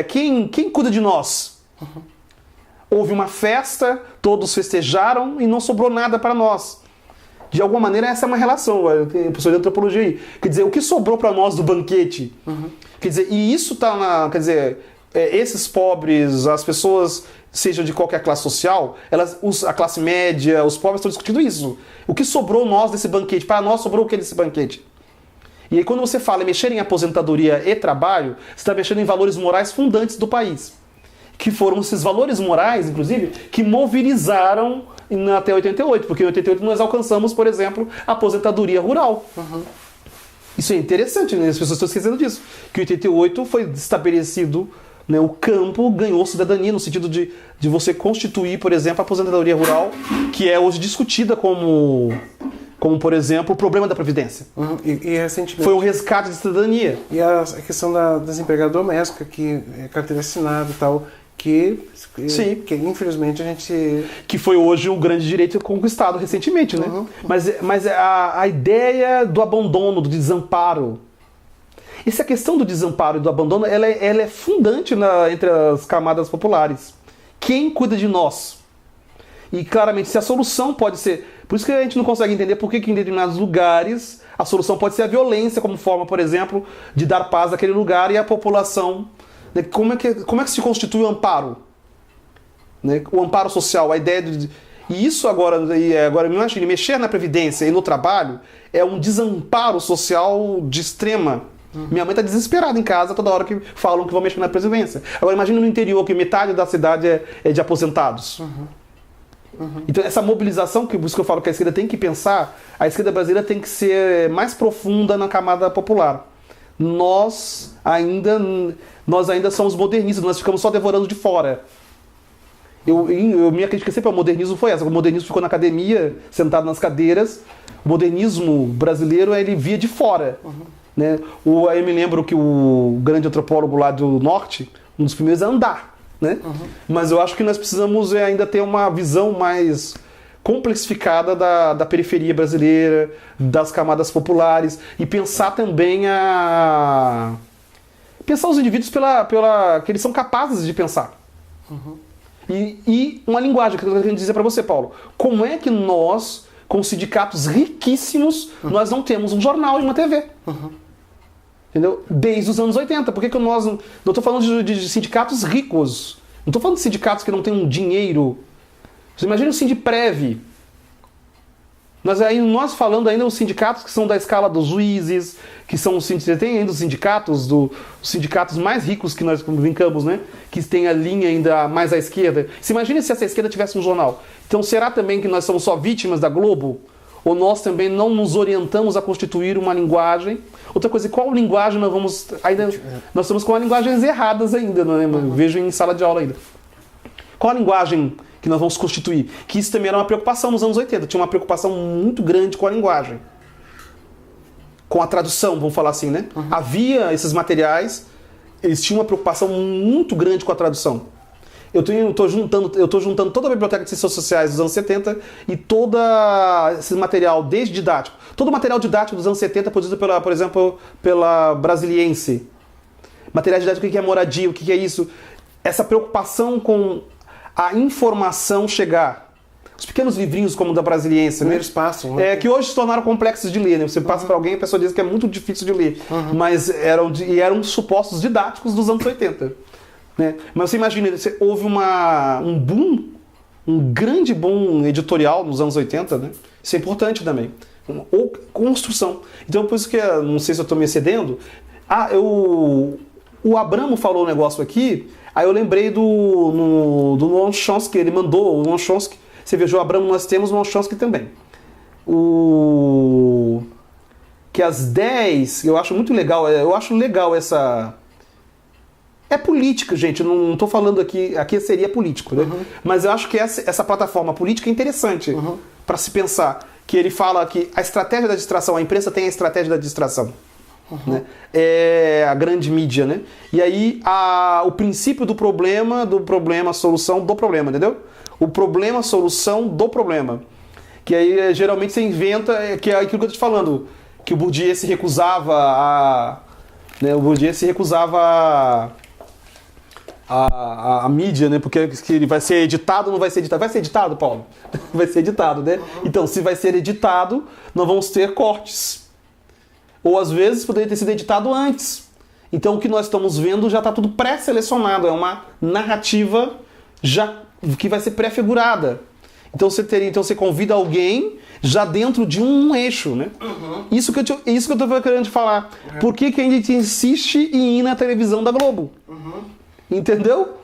Quem cuida de nós? Houve uma festa, todos festejaram e não sobrou nada para nós. De alguma maneira essa é uma relação. Eu tenho professor de antropologia aí. Quer dizer, o que sobrou para nós do banquete? Quer dizer, e isso está quer dizer, esses pobres, as pessoas, seja de qualquer classe social, a classe média, os pobres estão discutindo isso. O que sobrou nós desse banquete? Para nós sobrou o que desse banquete? E aí quando você fala em mexer em aposentadoria e trabalho, você está mexendo em valores morais fundantes do país. Que foram esses valores morais, inclusive, que mobilizaram até 88. Porque em 88 nós alcançamos, por exemplo, a aposentadoria rural. Isso é interessante, né? As pessoas estão esquecendo disso. Que em 88 foi estabelecido, né, o campo ganhou cidadania, no sentido de você constituir, por exemplo, a aposentadoria rural, que é hoje discutida como por exemplo, o problema da Previdência. E recentemente... Foi um resgate de cidadania. E a questão da desempregada doméstica, que é carteira assinada e tal, Sim. que infelizmente a gente... Que foi hoje um grande direito conquistado recentemente, né? Mas a ideia do abandono, do desamparo, essa questão do desamparo e do abandono, ela é fundante entre as camadas populares. Quem cuida de nós? E claramente, se a solução pode ser... Por isso que a gente não consegue entender por que em determinados lugares a solução pode ser a violência, como forma, por exemplo, de dar paz àquele lugar e à população. Né? Como é que se constitui o amparo? Né? O amparo social, a ideia de... E isso agora me imagine, mexer na Previdência e no trabalho é um desamparo social de extrema. Minha mãe está desesperada em casa toda hora que falam que vão mexer na Previdência. Agora imagine no interior, que metade da cidade é de aposentados. Então essa mobilização, por isso que eu falo que a esquerda tem que pensar, a esquerda brasileira tem que ser mais profunda na camada popular. Nós ainda somos modernistas, nós ficamos só devorando de fora. Minha crítica sempre ao modernismo foi essa. O modernismo ficou na academia, sentado nas cadeiras. O modernismo brasileiro, ele via de fora. Né? Eu me lembro que o grande antropólogo lá do norte, um dos primeiros a andar. Né? Mas eu acho que nós precisamos ainda ter uma visão mais complexificada da periferia brasileira, das camadas populares, e pensar também pensar os indivíduos que eles são capazes de pensar. E uma linguagem que eu quero dizer para você, Paulo. Como é que nós, com sindicatos riquíssimos, nós não temos um jornal e uma TV? Entendeu? Desde os anos 80. Por que nós... Não estou falando de sindicatos ricos. Não estou falando de sindicatos que não têm um dinheiro. Você imagina o Sindprev. Nós falando ainda os sindicatos que são da escala dos juízes, que são tem ainda os sindicatos mais ricos que nós brincamos, né? Que tem a linha ainda mais à esquerda. Você imagina se essa esquerda tivesse um jornal. Então será também que nós somos só vítimas da Globo? Ou nós também não nos orientamos a constituir uma linguagem? Outra coisa, qual linguagem nós vamos... Nós estamos com linguagens erradas ainda, né? Vejo em sala de aula ainda. Qual a linguagem que nós vamos constituir? Que isso também era uma preocupação nos anos 80. Tinha uma preocupação muito grande com a linguagem. Com a tradução, vamos falar assim, né? Havia esses materiais, eles tinham uma preocupação muito grande com a tradução. Eu estou juntando toda a biblioteca de ciências sociais dos anos 70 e todo esse material, desde didático. Todo o material didático dos anos 70 produzido, por exemplo, pela Brasiliense. Material didático, o que é moradia, o que é isso. Essa preocupação com a informação chegar. Os pequenos livrinhos como o da Brasiliense, Primeiros passos, né? Que hoje se tornaram complexos de ler, né? Você passa para alguém e a pessoa diz que é muito difícil de ler. Mas eram supostos didáticos dos anos 80. Né? Mas você imagina, houve um boom, um grande boom editorial nos anos 80, né? Isso é importante também. Ou construção. Então, por isso que, não sei se eu estou me excedendo, o Abramo falou um negócio aqui, aí eu lembrei do Noam Chomsky, ele mandou, o Noam Chomsky, você veja, o Abramo nós temos, o Noam Chomsky também. Que às 10, eu acho muito legal, essa... É política, gente, eu não estou falando aqui seria político, né? Mas eu acho que essa plataforma política é interessante para se pensar, que ele fala que a estratégia da distração, a imprensa tem a estratégia da distração, né? É a grande mídia, né? E aí o princípio do problema, a solução do problema, entendeu? O problema, a solução do problema. Que aí geralmente você inventa, que é aquilo que eu estou te falando, que o Bourdieu se recusava a mídia, né? Porque ele vai ser editado ou não vai ser editado? Vai ser editado, Paulo? Vai ser editado, né? Então, se vai ser editado, nós vamos ter cortes. Ou às vezes poderia ter sido editado antes. Então, o que nós estamos vendo já está tudo pré-selecionado. É uma narrativa já que vai ser pré-figurada. Então você convida alguém já dentro de um eixo, né? Isso que eu estou querendo te falar. Por que a gente insiste em ir na televisão da Globo? Entendeu?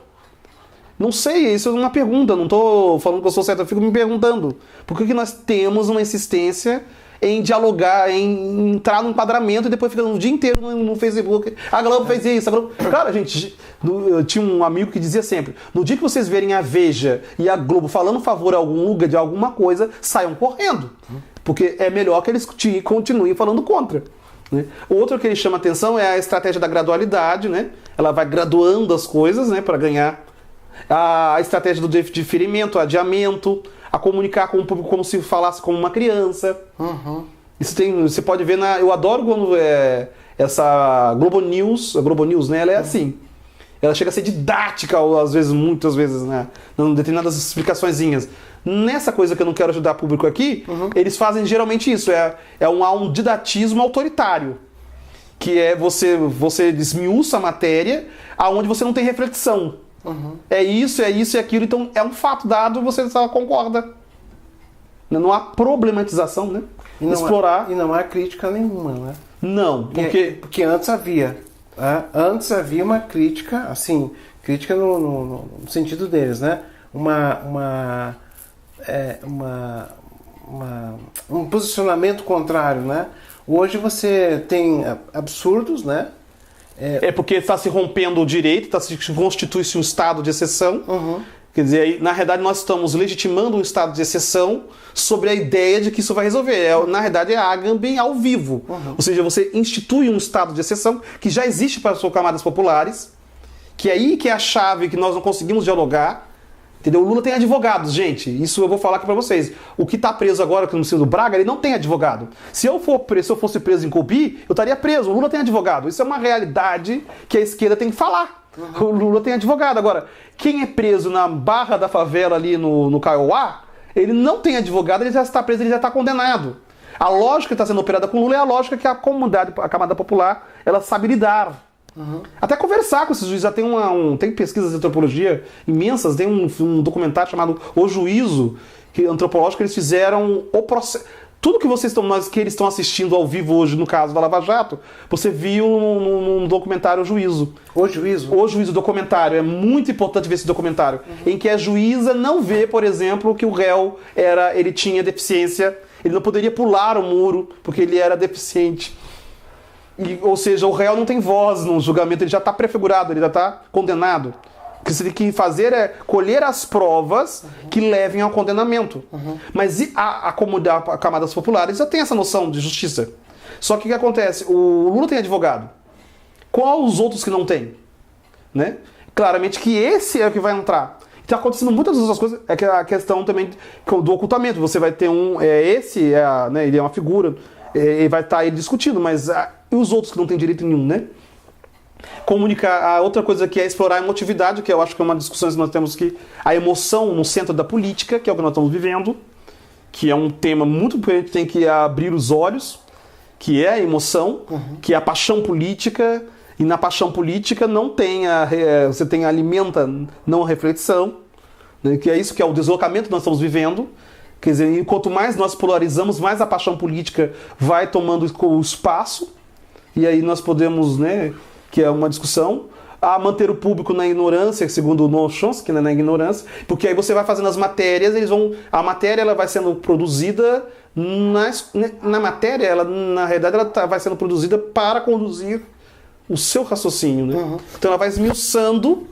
Não sei, isso é uma pergunta, não estou falando que eu sou certo, eu fico me perguntando. Por que nós temos uma insistência em dialogar, em entrar no enquadramento e depois fica o dia inteiro no Facebook. A Globo fez isso, a Globo... Cara, gente, eu tinha um amigo que dizia sempre, no dia que vocês verem a Veja e a Globo falando a favor de algum lugar, de alguma coisa, saiam correndo. Porque é melhor que eles continuem falando contra. Né? Outro que ele chama atenção é a estratégia da gradualidade, né? Ela vai graduando as coisas, né, para ganhar. A estratégia do diferimento, adiamento, a comunicar com o público como se falasse como uma criança. Isso você pode ver eu adoro quando essa Globo News, a Globo News, né, ela é assim. Ela chega a ser didática, às vezes, muitas vezes, né, em determinadas explicaçõezinhas. Nessa coisa que eu não quero ajudar o público aqui, eles fazem geralmente isso, há um didatismo autoritário, que é você desmiuça a matéria aonde você não tem reflexão. É isso e aquilo, então é um fato dado, você só concorda. Não há problematização, né? Explorar. E não há crítica nenhuma, né? Não, porque antes havia. Antes havia uma crítica, assim, crítica no sentido deles, né? Um posicionamento contrário, né? Hoje você tem absurdos, né? Porque está se rompendo o direito, constitui-se um estado de exceção. Quer dizer, aí, na realidade nós estamos legitimando um estado de exceção sobre a ideia de que isso vai resolver. Na realidade é Agamben ao vivo. Ou seja, você institui um estado de exceção que já existe para as camadas populares, que é aí que é a chave que nós não conseguimos dialogar. Entendeu? O Lula tem advogados, gente. Isso eu vou falar aqui pra vocês. O que tá preso agora, que no Ciro do Braga, ele não tem advogado. Se eu fosse preso em Cubi, eu estaria preso. O Lula tem advogado. Isso é uma realidade que a esquerda tem que falar. O Lula tem advogado. Agora, quem é preso na barra da favela ali no Kaiowá, ele não tem advogado, ele já está preso, ele já está condenado. A lógica que está sendo operada com o Lula é a lógica que a comunidade, a camada popular, ela sabe lidar. Até conversar com esses juízes. Já tem pesquisas de antropologia imensas, tem um documentário chamado O Juízo, antropológico, que eles fizeram o processo. Tudo que que eles estão assistindo ao vivo hoje, no caso da Lava Jato, você viu num documentário O Juízo. O Juízo? O Juízo, documentário. É muito importante ver esse documentário. Em que a juíza não vê, por exemplo, que o réu ele tinha deficiência, ele não poderia pular o muro porque ele era deficiente. Ou seja, o réu não tem voz no julgamento, ele já está prefigurado, ele já está condenado. O que você tem que fazer é colher as provas que levem ao condenamento. Mas a comunidade, a camadas populares já tem essa noção de justiça. Só que o que acontece? O Lula tem advogado. Qual os outros que não têm? Né? Claramente que esse é o que vai entrar. Está acontecendo muitas outras coisas. É que a questão também do ocultamento. Você vai ter né, ele é uma figura, ele vai estar aí discutindo, mas e os outros que não têm direito nenhum, né? Comunicar. A outra coisa que é explorar a emotividade, que eu acho que é uma discussão que nós temos que... A emoção no centro da política, que é o que nós estamos vivendo, que é um tema muito que a gente tem que abrir os olhos, que é a emoção, que é a paixão política, e na paixão política não tem você alimenta não a reflexão, né? Que é isso que é o deslocamento que nós estamos vivendo. Quer dizer, e quanto mais nós polarizamos, mais a paixão política vai tomando o espaço, e aí nós podemos, né, que é uma discussão, a manter o público na ignorância, segundo o Noam Chomsky, né, na ignorância, porque aí você vai fazendo as matérias, a matéria ela vai sendo produzida, na matéria, ela, na realidade, ela vai sendo produzida para conduzir o seu raciocínio, né? Então ela vai esmiuçando.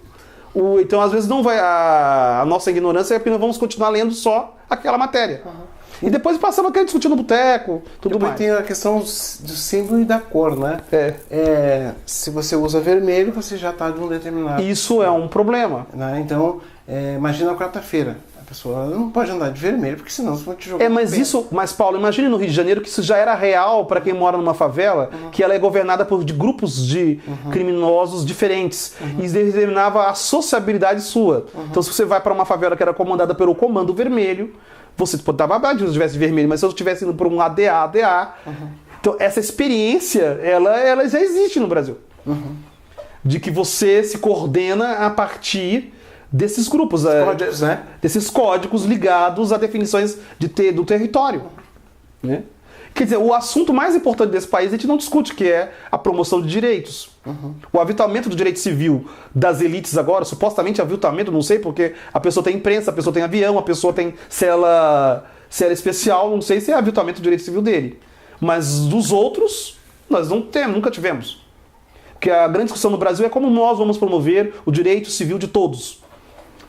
Então, às vezes, não vai. A nossa ignorância é que nós vamos continuar lendo só aquela matéria. E depois passamos a querer discutir no boteco, tudo mais. Tem a questão do símbolo e da cor, né? Se você usa vermelho, você já está de um determinado... Isso é um problema. Né? Então, imagina a quarta-feira. A pessoa não pode andar de vermelho, porque senão você vai te jogar. Mas Paulo, imagine no Rio de Janeiro que isso já era real para quem mora numa favela, que ela é governada por grupos de criminosos diferentes. E determinava a sociabilidade sua. Então, se você vai para uma favela que era comandada pelo Comando Vermelho, você estava abaixo se eu estivesse vermelho, mas se eu estivesse indo por um ADA. Então, essa experiência, ela já existe no Brasil. De que você se coordena a partir desses grupos, códigos, né? Desses códigos ligados a definições do território. Né? Quer dizer, o assunto mais importante desse país a gente não discute, que é a promoção de direitos. O aviltamento do direito civil das elites agora, supostamente aviltamento, não sei, porque a pessoa tem imprensa, a pessoa tem avião, a pessoa tem cela Se era especial, não sei se é habitualmente o direito civil dele. Mas dos outros, nós não temos, nunca tivemos. Porque a grande discussão no Brasil é como nós vamos promover o direito civil de todos.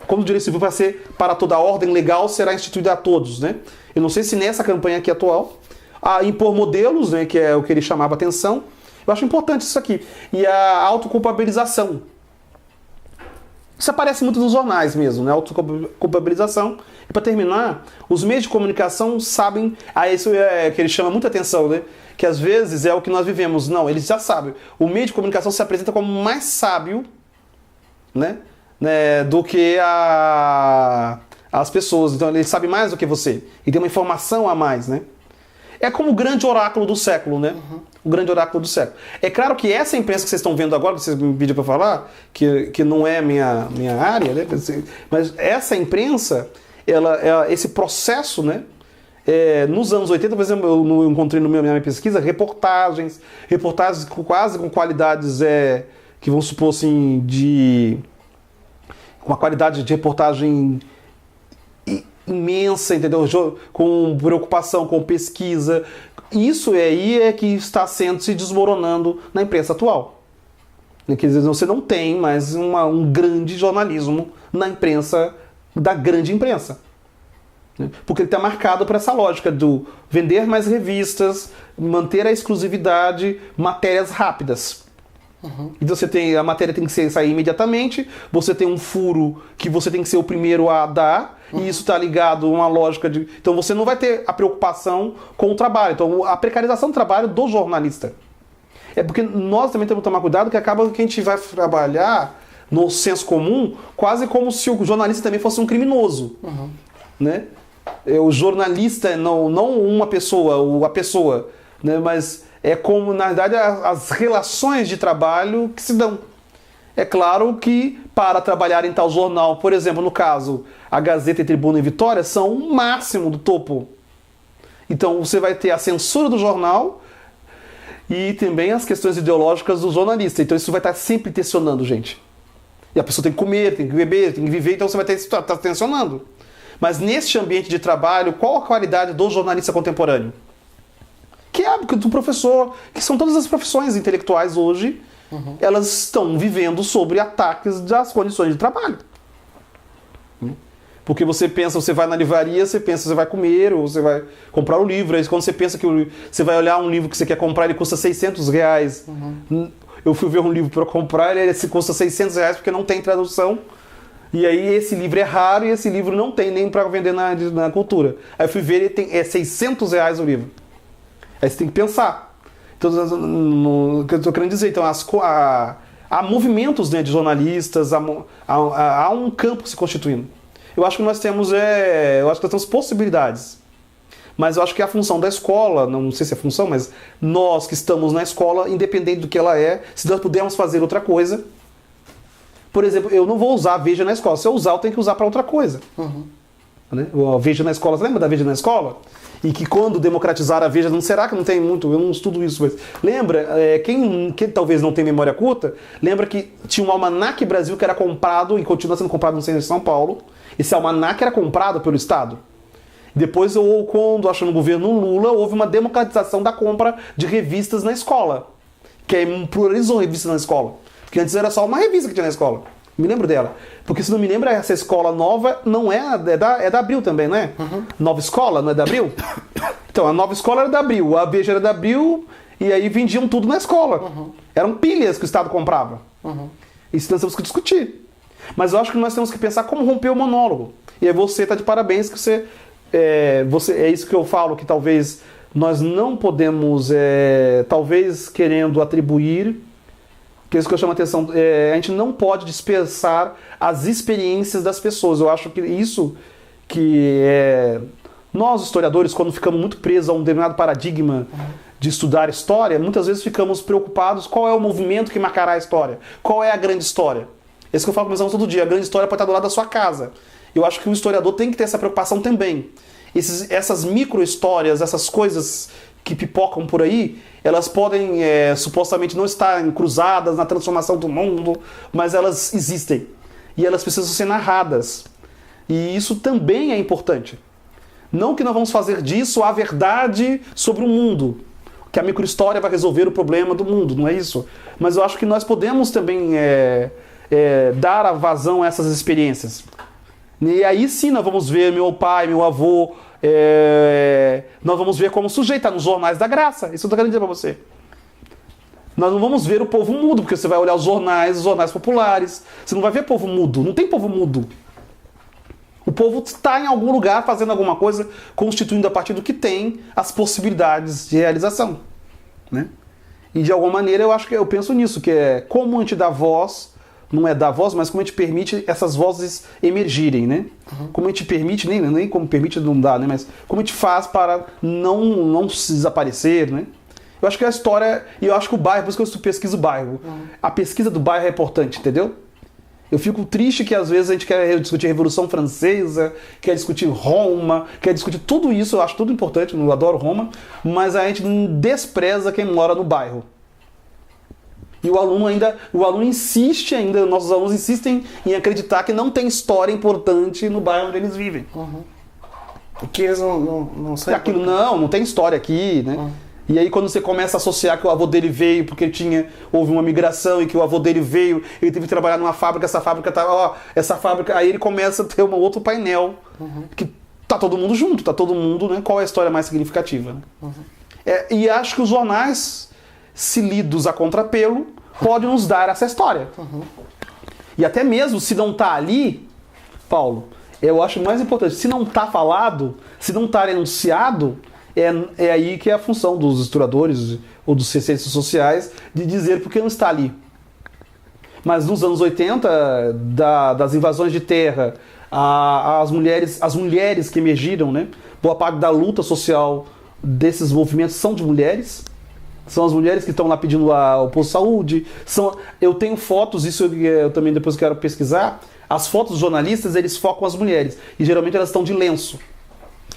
Como o direito civil vai ser para toda a ordem legal, será instituído a todos, né? Eu não sei se nessa campanha aqui atual, a impor modelos, né, que é o que ele chamava atenção, eu acho importante isso aqui. E a autoculpabilização. Isso aparece muito nos jornais mesmo, né? Autoculpabilização. E para terminar, os meios de comunicação sabem, isso é que ele chama muita atenção, né? Que às vezes é o que nós vivemos. Não, eles já sabem. O meio de comunicação se apresenta como mais sábio, né? Do que as pessoas. Então ele sabe mais do que você. E tem uma informação a mais, né? É como o grande oráculo do século, né? O grande oráculo do século. É claro que essa imprensa que vocês estão vendo agora, que vocês me pediram para falar, que não é minha área, né? Mas essa imprensa, esse processo, né? Nos anos 80, por exemplo, eu encontrei na minha pesquisa reportagens quase com qualidades, que vamos supor assim, com uma qualidade de reportagem imensa, entendeu? Com preocupação, com pesquisa. Isso aí é que está se desmoronando na imprensa atual. Quer dizer, você não tem mais um grande jornalismo na imprensa, da grande imprensa. Porque ele está marcado por essa lógica do vender mais revistas, manter a exclusividade, matérias rápidas. Então a matéria tem que sair imediatamente, você tem um furo que você tem que ser o primeiro a dar, e isso está ligado a uma lógica de... Então você não vai ter a preocupação com o trabalho, então a precarização do trabalho do jornalista. É porque nós também temos que tomar cuidado, que acaba que a gente vai trabalhar no senso comum, quase como se o jornalista também fosse um criminoso. Né? O jornalista, não uma pessoa, a pessoa, né? Mas é como, na verdade, as relações de trabalho que se dão. É claro que para trabalhar em tal jornal, por exemplo, no caso, a Gazeta e Tribuna e Vitória são o máximo do topo. Então você vai ter a censura do jornal e também as questões ideológicas do jornalista. Então isso vai estar sempre tensionando, gente. E a pessoa tem que comer, tem que beber, tem que viver, então você vai estar tensionando. Mas neste ambiente de trabalho, qual a qualidade do jornalista contemporâneo? Que é do professor, que são todas as profissões intelectuais hoje, elas estão vivendo sobre ataques das condições de trabalho. Porque você pensa, você vai na livraria, você pensa, você vai comer, ou você vai comprar o livro, aí quando você pensa que você vai olhar um livro que você quer comprar, ele custa R$600. Eu fui ver um livro para comprar, ele custa R$600 porque não tem tradução. E aí esse livro é raro e esse livro não tem nem para vender na cultura. Aí eu fui ver, ele tem R$600 o livro. Aí você tem que pensar. Então, o que eu estou querendo dizer, então, há movimentos, né, de jornalistas, há um campo se constituindo. Eu acho que nós temos possibilidades. Mas eu acho que a função da escola, não sei se é função, mas nós que estamos na escola, independente do que ela é, se nós pudermos fazer outra coisa. Por exemplo, eu não vou usar a Veja na escola. Se eu usar, eu tenho que usar para outra coisa. Né? A Veja na escola, você lembra da Veja na escola? E que quando democratizar a Veja, não será que não tem muito, eu não estudo isso, mas lembra, quem talvez não tenha memória curta, lembra que tinha um Almanac Brasil que era comprado e continua sendo comprado no centro de São Paulo. Esse almanac era comprado pelo Estado. Depois, quando, acho no governo Lula, houve uma democratização da compra de revistas na escola, que pluralizou revistas na escola. Porque antes era só uma revista que tinha na escola. Me lembro dela. Porque se não me lembro, essa escola nova não é da Abril também, não é? Nova Escola, não é da Abril? Então, a Nova Escola era da Abril, a Veja era da Abril, e aí vendiam tudo na escola. Eram pilhas que o Estado comprava. Isso nós temos que discutir. Mas eu acho que nós temos que pensar como romper o monólogo. E aí você está de parabéns que você... É isso que eu falo, que talvez nós não podemos, talvez querendo atribuir... Que é isso que eu chamo a atenção. A gente não pode dispersar as experiências das pessoas. Eu acho que isso nós, historiadores, quando ficamos muito presos a um determinado paradigma de estudar história, muitas vezes ficamos preocupados qual é o movimento que marcará a história. Qual é a grande história. É isso que eu falo com meus alunos todo dia. A grande história pode estar do lado da sua casa. Eu acho que o historiador tem que ter essa preocupação também. Essas micro-histórias, essas coisas que pipocam por aí, elas podem supostamente não estar cruzadas na transformação do mundo, mas elas existem. E elas precisam ser narradas. E isso também é importante. Não que nós vamos fazer disso a verdade sobre o mundo, que a microhistória vai resolver o problema do mundo, não é isso. Mas eu acho que nós podemos também dar a vazão a essas experiências. E aí sim nós vamos ver meu pai, meu avô, nós vamos ver como sujeito, tá nos jornais da graça, isso eu tô querendo dizer para você. Nós não vamos ver o povo mudo, porque você vai olhar os jornais populares, você não vai ver povo mudo, não tem povo mudo. O povo está em algum lugar fazendo alguma coisa, constituindo a partir do que tem as possibilidades de realização, né? E de alguma maneira eu penso nisso, que é como a gente dá voz, não é dar voz, mas como a gente permite essas vozes emergirem, né? Como a gente permite, nem como permite não dá, né? Mas como a gente faz para não se desaparecer, né? Eu acho que a história, e eu acho que o bairro, por isso que eu pesquiso o bairro, a pesquisa do bairro é importante, entendeu? Eu fico triste que às vezes a gente quer discutir a Revolução Francesa, quer discutir Roma, quer discutir tudo isso, eu acho tudo importante, eu adoro Roma, mas a gente despreza quem mora no bairro. E o aluno insiste ainda, nossos alunos insistem em acreditar que não tem história importante no bairro onde eles vivem. Que eles não sabem. Aquilo não tem história aqui, né? E aí quando você começa a associar que o avô dele veio porque houve uma migração e que o avô dele veio, ele teve que trabalhar numa fábrica, essa fábrica, aí ele começa a ter um outro painel, que tá todo mundo junto, tá todo mundo, né? Qual é a história mais significativa, né? E acho que os jornais, se lidos a contrapelo, podem nos dar essa história. E até mesmo se não tá ali, Paulo, eu acho mais importante, se não tá falado, se não tá enunciado, é aí que é a função dos historiadores ou dos cientistas sociais de dizer por que não está ali. Mas nos anos 80, das invasões de terra, as mulheres que emergiram, né? Boa parte da luta social desses movimentos são de mulheres. São as mulheres que estão lá pedindo o posto de saúde. Eu tenho fotos, isso eu também depois quero pesquisar. As fotos dos jornalistas, eles focam as mulheres. E geralmente elas estão de lenço.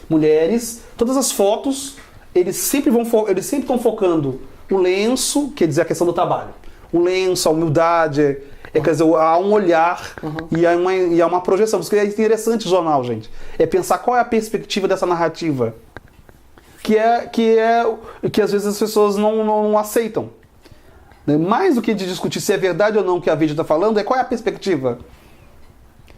Mulheres, todas as fotos, eles sempre estão focando o lenço, quer dizer, a questão do trabalho. O lenço, a humildade, quer dizer, há um olhar e há uma projeção. Porque é interessante o jornal, gente. É pensar qual é a perspectiva dessa narrativa. Que às vezes as pessoas não aceitam. Mais do que de discutir se é verdade ou não o que a Veja está falando, qual é a perspectiva.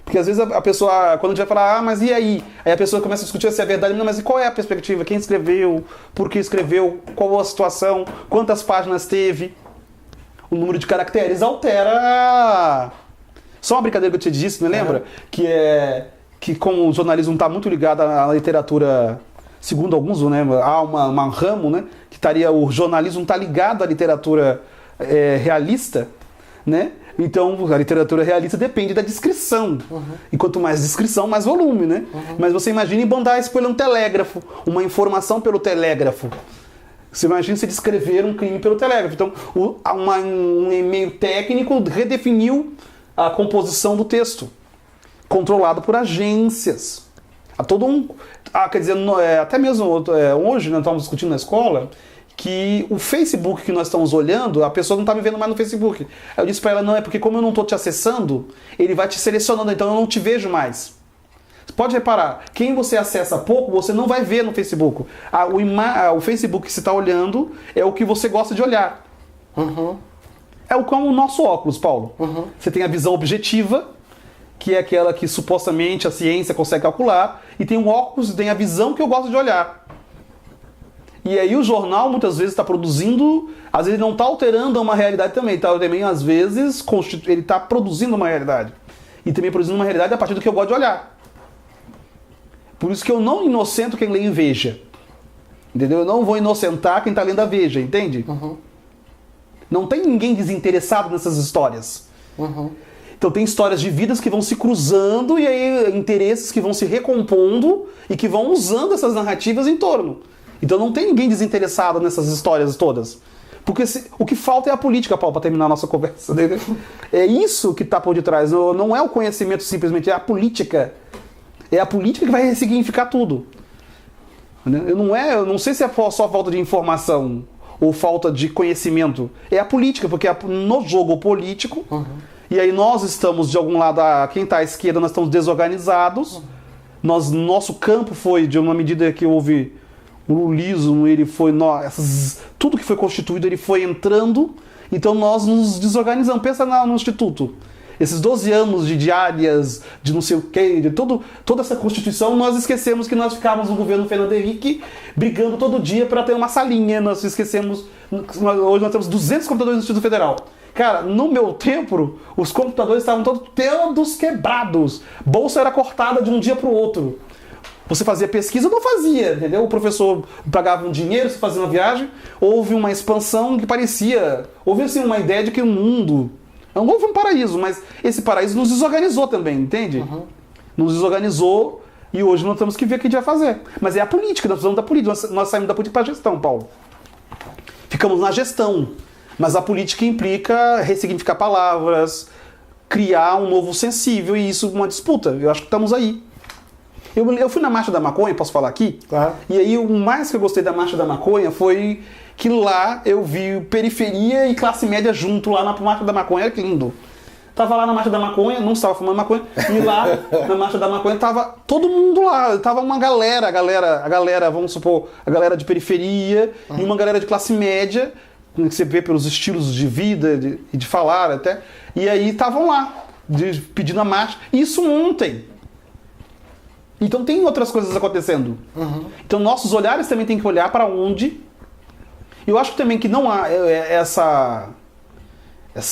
Porque às vezes a pessoa, quando a gente vai falar, mas e aí? Aí a pessoa começa a discutir se é verdade, não, mas e qual é a perspectiva? Quem escreveu? Por que escreveu? Qual a situação? Quantas páginas teve? O número de caracteres altera. Só uma brincadeira que eu te disse, me lembra? Que como o jornalismo está muito ligado à literatura, segundo alguns, né, há um ramo, né, que o jornalismo está ligado à literatura realista, né? Então, a literatura realista depende da descrição. E quanto mais descrição, mais volume, né? Mas você imagina mandar isso pelo telégrafo, uma informação pelo telégrafo. Você imagina se descrever um crime pelo telégrafo. Então, um e-mail técnico redefiniu a composição do texto, controlado por agências. Quer dizer, até mesmo hoje, nós estamos discutindo na escola, que o Facebook que nós estamos olhando, a pessoa não está me vendo mais no Facebook. Aí eu disse para ela, não, é porque como eu não estou te acessando, ele vai te selecionando, então eu não te vejo mais. Você pode reparar, quem você acessa pouco, você não vai ver no Facebook. O Facebook que você está olhando é o que você gosta de olhar. É como o nosso óculos, Paulo. Você tem a visão objetiva, que é aquela que supostamente a ciência consegue calcular, e tem um óculos e tem a visão que eu gosto de olhar. E aí o jornal muitas vezes está produzindo, às vezes ele não está alterando uma realidade também, às vezes ele está produzindo uma realidade. E também produzindo uma realidade a partir do que eu gosto de olhar. Por isso que eu não inocento quem lê em Veja. Entendeu? Eu não vou inocentar quem está lendo a Veja, entende? Não tem ninguém desinteressado nessas histórias. Então tem histórias de vidas que vão se cruzando e aí interesses que vão se recompondo e que vão usando essas narrativas em torno. Então não tem ninguém desinteressado nessas histórias todas. Porque o que falta é a política, Paulo, para terminar a nossa conversa. É isso que está por detrás. Não é o conhecimento simplesmente, é a política. É a política que vai ressignificar tudo. Eu não sei se é só falta de informação ou falta de conhecimento. É a política, porque no jogo político, e aí nós estamos de algum lado, quem está à esquerda, nós estamos desorganizados, Nosso campo foi, de uma medida que houve o lulismo, ele foi... tudo que foi constituído, ele foi entrando, então nós nos desorganizamos. Pensa no Instituto. Esses 12 anos de diárias, de não sei o quê, de toda essa Constituição, nós esquecemos que nós ficávamos no governo Fernando Henrique brigando todo dia para ter uma salinha. Nós esquecemos... Hoje nós temos 200 computadores no Instituto Federal. Cara, no meu tempo, os computadores estavam todos quebrados. Bolsa era cortada de um dia para o outro. Você fazia pesquisa, não fazia, entendeu? O professor pagava um dinheiro, você fazia uma viagem, houve uma expansão que parecia... Houve assim uma ideia de que o mundo... Não houve um paraíso, mas esse paraíso nos desorganizou também, entende? Nos desorganizou e hoje nós temos que ver o que a gente vai fazer. Mas é a política, nós precisamos da política. Nós saímos da política para a gestão, Paulo. Ficamos na gestão. Mas a política implica ressignificar palavras, criar um novo sensível, e isso é uma disputa. Eu acho que estamos aí. Eu fui na Marcha da Maconha, posso falar aqui? Claro. E aí o mais que eu gostei da Marcha da Maconha foi que lá eu vi periferia e classe média junto lá na Marcha da Maconha. Era que lindo. Tava lá na Marcha da Maconha, não estava fumando maconha, e lá na Marcha da Maconha tava todo mundo lá, tava uma galera, vamos supor, a galera de periferia e uma galera de classe média, que você vê pelos estilos de vida e de falar até, e aí estavam lá, pedindo a marcha, e isso ontem. Então tem outras coisas acontecendo. Então nossos olhares também tem que olhar para onde. Eu acho também que não há essa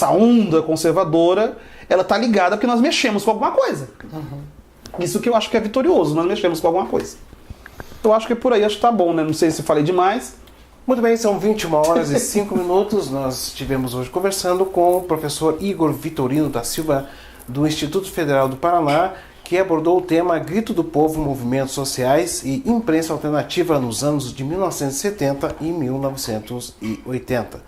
onda conservadora, ela está ligada porque nós mexemos com alguma coisa. Isso que eu acho que é vitorioso, nós mexemos com alguma coisa. Eu acho que é por aí, acho que tá bom, né? Não sei se falei demais. Muito bem, são 21 horas e 5 minutos. Nós estivemos hoje conversando com o professor Igor Vitorino da Silva, do Instituto Federal do Paraná, que abordou o tema Grito do Povo, Movimentos Sociais e Imprensa Alternativa nos anos de 1970 e 1980.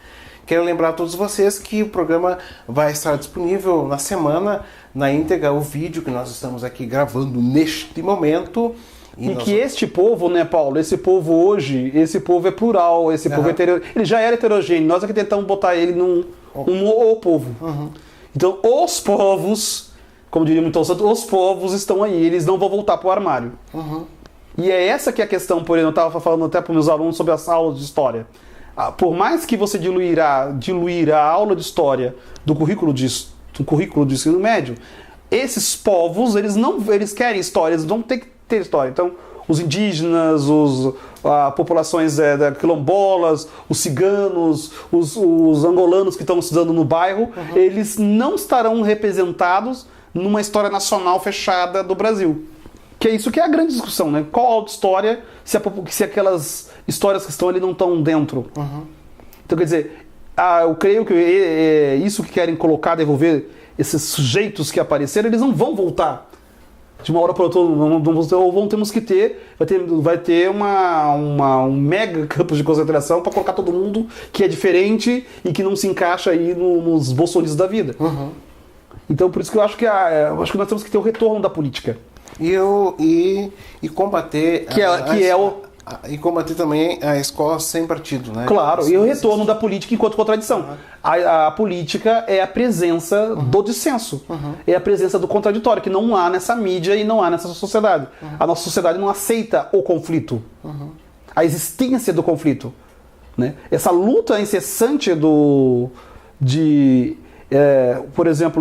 Quero lembrar a todos vocês que o programa vai estar disponível na semana, na íntegra, o vídeo que nós estamos aqui gravando neste momento. E que este povo, né, Paulo, esse povo hoje, esse povo é plural, esse povo é ele já era heterogêneo, nós aqui tentamos botar ele num o povo. Então, os povos, como diria Milton Santos, os povos estão aí, eles não vão voltar para o armário. E é essa que é a questão, por exemplo, eu estava falando até para os meus alunos sobre as aulas de história. Por mais que você diluir a aula de história do currículo de ensino médio, esses povos, eles querem história, eles vão ter que ter história. Então, os indígenas, populações quilombolas, os ciganos, os angolanos que estão estudando no bairro, eles não estarão representados numa história nacional fechada do Brasil. Que é isso que é a grande discussão, né? Qual auto-história se aquelas histórias que estão ali não estão dentro? Então, quer dizer, eu creio que isso que querem colocar, devolver esses sujeitos que apareceram, eles não vão voltar de uma hora para outra, ou temos que ter, vai ter um mega campo de concentração para colocar todo mundo que é diferente e que não se encaixa aí nos bolsonistas da vida. Então, por isso que eu acho que nós temos que ter o retorno da política. E combater e combater também a escola sem partido, né? Claro, e o retorno da política enquanto contradição. A política é a presença do dissenso, é a presença do contraditório, que não há nessa mídia e não há nessa sociedade. A nossa sociedade não aceita o conflito, a existência do conflito, né? Essa luta incessante por exemplo,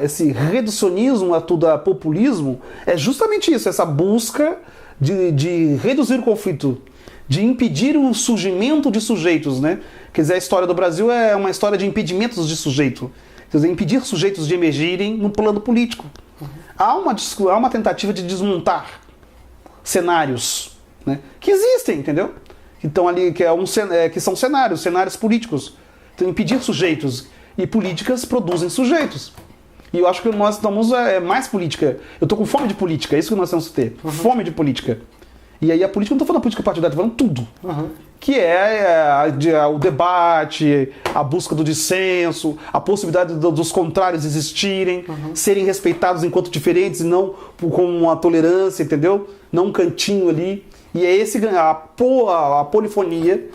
esse reducionismo a tudo, a populismo, é justamente isso, essa busca de reduzir o conflito, de impedir o surgimento de sujeitos, né? Quer dizer, a história do Brasil é uma história de impedimentos de sujeito, quer dizer, impedir sujeitos de emergirem no plano político. Há uma tentativa de desmontar cenários, né, que existem, entendeu? Então ali que são cenários políticos. Então, impedir sujeitos. E políticas produzem sujeitos. E eu acho que nós estamos mais política. Eu estou com fome de política, é isso que nós temos que ter. Fome de política. E aí a política, não estou falando política partidária, estou falando tudo. Que o debate, a busca do dissenso, a possibilidade dos contrários existirem, serem respeitados enquanto diferentes e não com uma tolerância, entendeu? Não um cantinho ali. E é a polifonia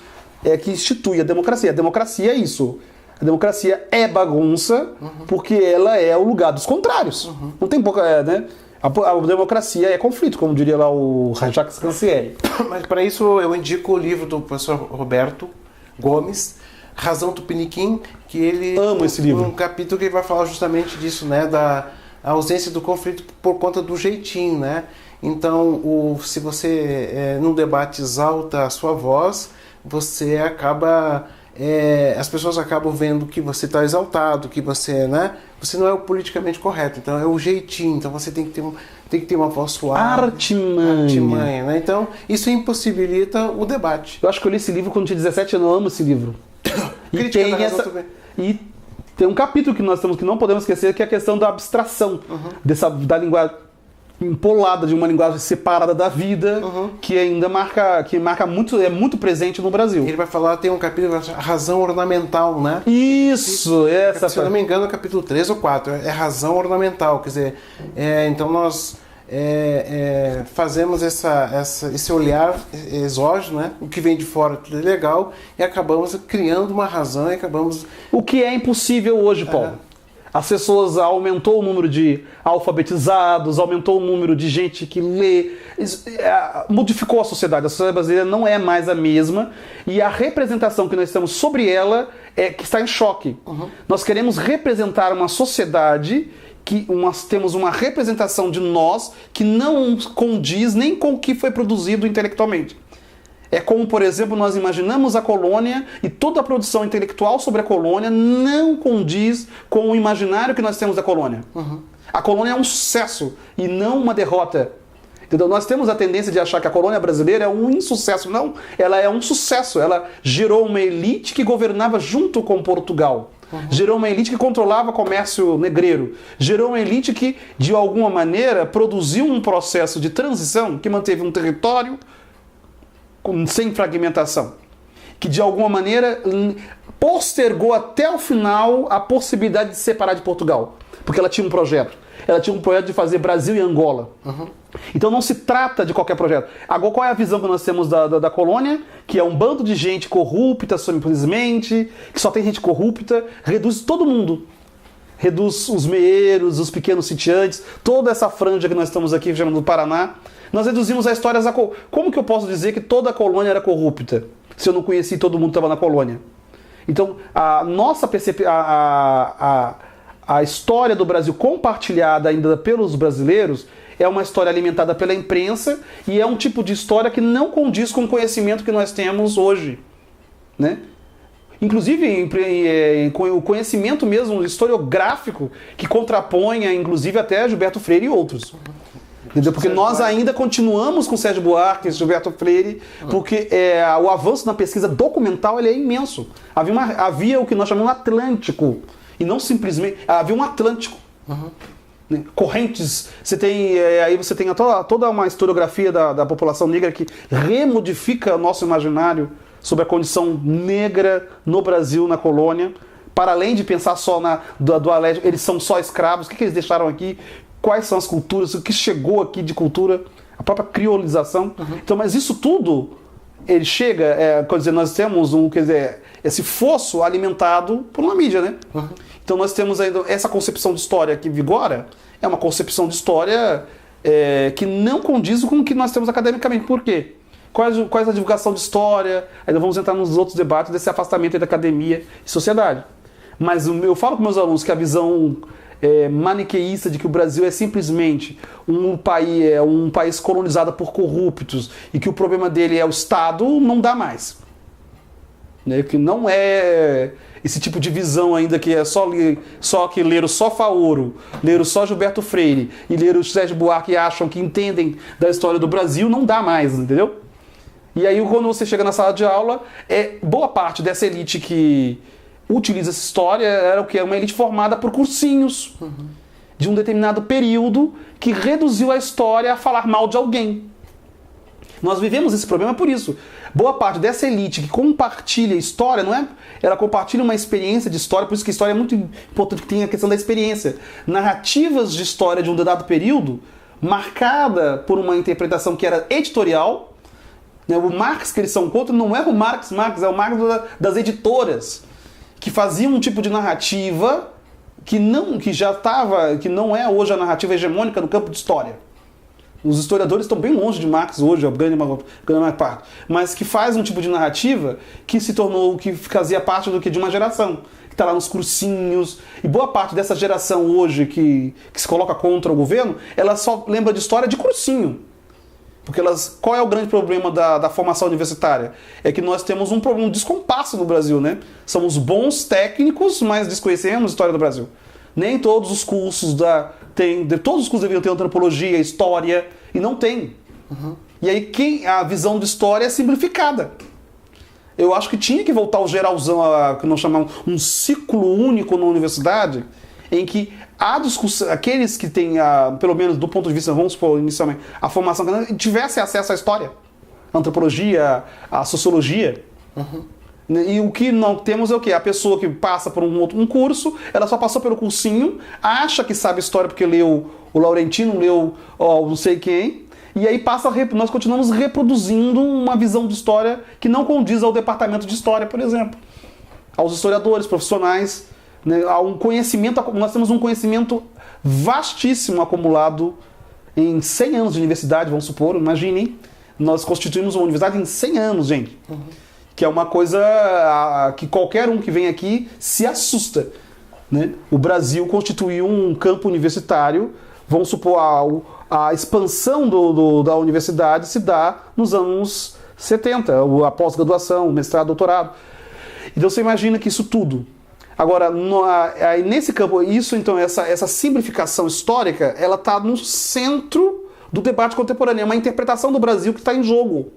que institui a democracia. A democracia é isso. A democracia é bagunça porque ela é o lugar dos contrários. Não tem pouca, né? A democracia é conflito, como diria lá o Jacques Rancière. Mas para isso eu indico o livro do professor Roberto Gomes, Razão Tupiniquim, que ele... Amo esse livro. Um capítulo que ele vai falar justamente disso, né? Da ausência do conflito por conta do jeitinho, né? Então, se você num debate exalta a sua voz, você acaba... as pessoas acabam vendo que você está exaltado, que você, né? Você não é o politicamente correto, então é o jeitinho, então você tem que ter uma voz suave. Artimanha, né? Então, isso impossibilita o debate. Eu acho que eu li esse livro quando tinha 17 anos, eu amo esse livro. E tem um capítulo que nós temos que não podemos esquecer, que é a questão da abstração, da linguagem empolada, de uma linguagem separada da vida, que ainda marca muito, é muito presente no Brasil. Ele vai falar, tem um capítulo, razão ornamental, né? Isso, se eu não me engano, é o capítulo 3 ou 4, é razão ornamental, quer dizer, então nós fazemos esse olhar exógeno, né? O que vem de fora tudo é legal, e acabamos criando uma razão e acabamos... O que é impossível hoje, Paulo. As pessoas, aumentou o número de alfabetizados, aumentou o número de gente que lê, modificou a sociedade brasileira não é mais a mesma, e a representação que nós temos sobre ela é que está em choque. Nós queremos representar uma sociedade temos uma representação de nós que não condiz nem com o que foi produzido intelectualmente. É como, por exemplo, nós imaginamos a colônia e toda a produção intelectual sobre a colônia não condiz com o imaginário que nós temos da colônia. A colônia é um sucesso e não uma derrota. Entendeu? Nós temos a tendência de achar que a colônia brasileira é um insucesso. Não, ela é um sucesso. Ela gerou uma elite que governava junto com Portugal. Gerou uma elite que controlava o comércio negreiro. Gerou uma elite que, de alguma maneira, produziu um processo de transição que manteve um território sem fragmentação, que de alguma maneira postergou até o final a possibilidade de se separar de Portugal, porque ela tinha um projeto. Ela tinha um projeto de fazer Brasil e Angola. Então não se trata de qualquer projeto. Agora, qual é a visão que nós temos da colônia? Que é um bando de gente corrupta, simplesmente, que só tem gente corrupta, reduz todo mundo. Reduz os meeiros, os pequenos sitiantes, toda essa franja que nós estamos aqui chamando do Paraná. Nós reduzimos a história da colônia. Como que eu posso dizer que toda a colônia era corrupta, se eu não conheci todo mundo que estava na colônia? Então, a nossa a história do Brasil compartilhada ainda pelos brasileiros é uma história alimentada pela imprensa e é um tipo de história que não condiz com o conhecimento que nós temos hoje, né? Inclusive, o conhecimento mesmo historiográfico que contraponha, inclusive, até Gilberto Freire e outros. Entendeu? Porque nós ainda continuamos com Sérgio Buarque, Gilberto Freire, porque o avanço na pesquisa documental ele é imenso. Havia o que nós chamamos de Atlântico, e não simplesmente... Havia um Atlântico. Né? Correntes, aí você tem toda uma historiografia da população negra que remodifica o nosso imaginário sobre a condição negra no Brasil, na colônia, para além de pensar só do Alégio, eles são só escravos, o que eles deixaram aqui, quais são as culturas, o que chegou aqui de cultura, a própria criolização. Então, mas isso tudo, ele chega, quer dizer, nós temos esse fosso alimentado por uma mídia, né? Então nós temos ainda essa concepção de história que vigora, é uma concepção de história que não condiz com o que nós temos academicamente. Por quê? Qual é a divulgação de história? Ainda vamos entrar nos outros debates desse afastamento da academia e sociedade. Mas eu falo com meus alunos que a visão maniqueísta de que o Brasil é simplesmente um país colonizado por corruptos e que o problema dele é o Estado, não dá mais. Né? Que não é esse tipo de visão ainda que é só que leram só Faoro, leram só Gilberto Freire e leram Sérgio Buarque e acham que entendem da história do Brasil, não dá mais, entendeu? E aí quando você chega na sala de aula, boa parte dessa elite que utiliza essa história era o que? Uma elite formada por cursinhos de um determinado período que reduziu a história a falar mal de alguém. Nós vivemos esse problema por isso. Boa parte dessa elite que compartilha história, não é? Ela compartilha uma experiência de história, por isso que a história é muito importante, que tem a questão da experiência. Narrativas de história de um dado período, marcada por uma interpretação que era editorial. Né? O Marx que eles são contra não é o Marx, é o Marx das editoras, que faziam um tipo de narrativa que já estava, que não é hoje a narrativa hegemônica no campo de história. Os historiadores estão bem longe de Marx hoje, a grande parte, mas que faz um tipo de narrativa que se tornou, que fazia parte de uma geração, que está lá nos cursinhos, e boa parte dessa geração hoje que se coloca contra o governo, ela só lembra de história de cursinho. Porque qual é o grande problema da formação universitária? É que nós temos um descompasso no Brasil, né? Somos bons técnicos, mas desconhecemos a história do Brasil. Nem todos os cursos todos os cursos deveriam ter antropologia, história, e não tem. Uhum. E aí a visão de história é simplificada. Eu acho que tinha que voltar ao geralzão, que nós chamamos um ciclo único na universidade, em que a discussão, aqueles que têm, pelo menos do ponto de vista, vamos supor, inicialmente, a formação, tivesse acesso à história, à antropologia, à sociologia. Uhum. E o que não temos é o quê? A pessoa que passa por um curso, ela só passou pelo cursinho, acha que sabe história porque leu o Laurentino, leu não sei quem, e aí nós continuamos reproduzindo uma visão de história que não condiz ao departamento de história, por exemplo. Aos historiadores, profissionais, né, nós temos um conhecimento vastíssimo acumulado em 100 anos de universidade, vamos supor, imaginem, nós constituímos uma universidade em 100 anos, gente. Uhum. Que é uma coisa que qualquer um que vem aqui se assusta, né? O Brasil constituiu um campo universitário, vamos supor, a expansão da universidade se dá nos anos 70, a pós-graduação, o mestrado, doutorado. Então você imagina que isso tudo. Agora, nesse campo, então, essa simplificação histórica, ela está no centro do debate contemporâneo, é uma interpretação do Brasil que está em jogo,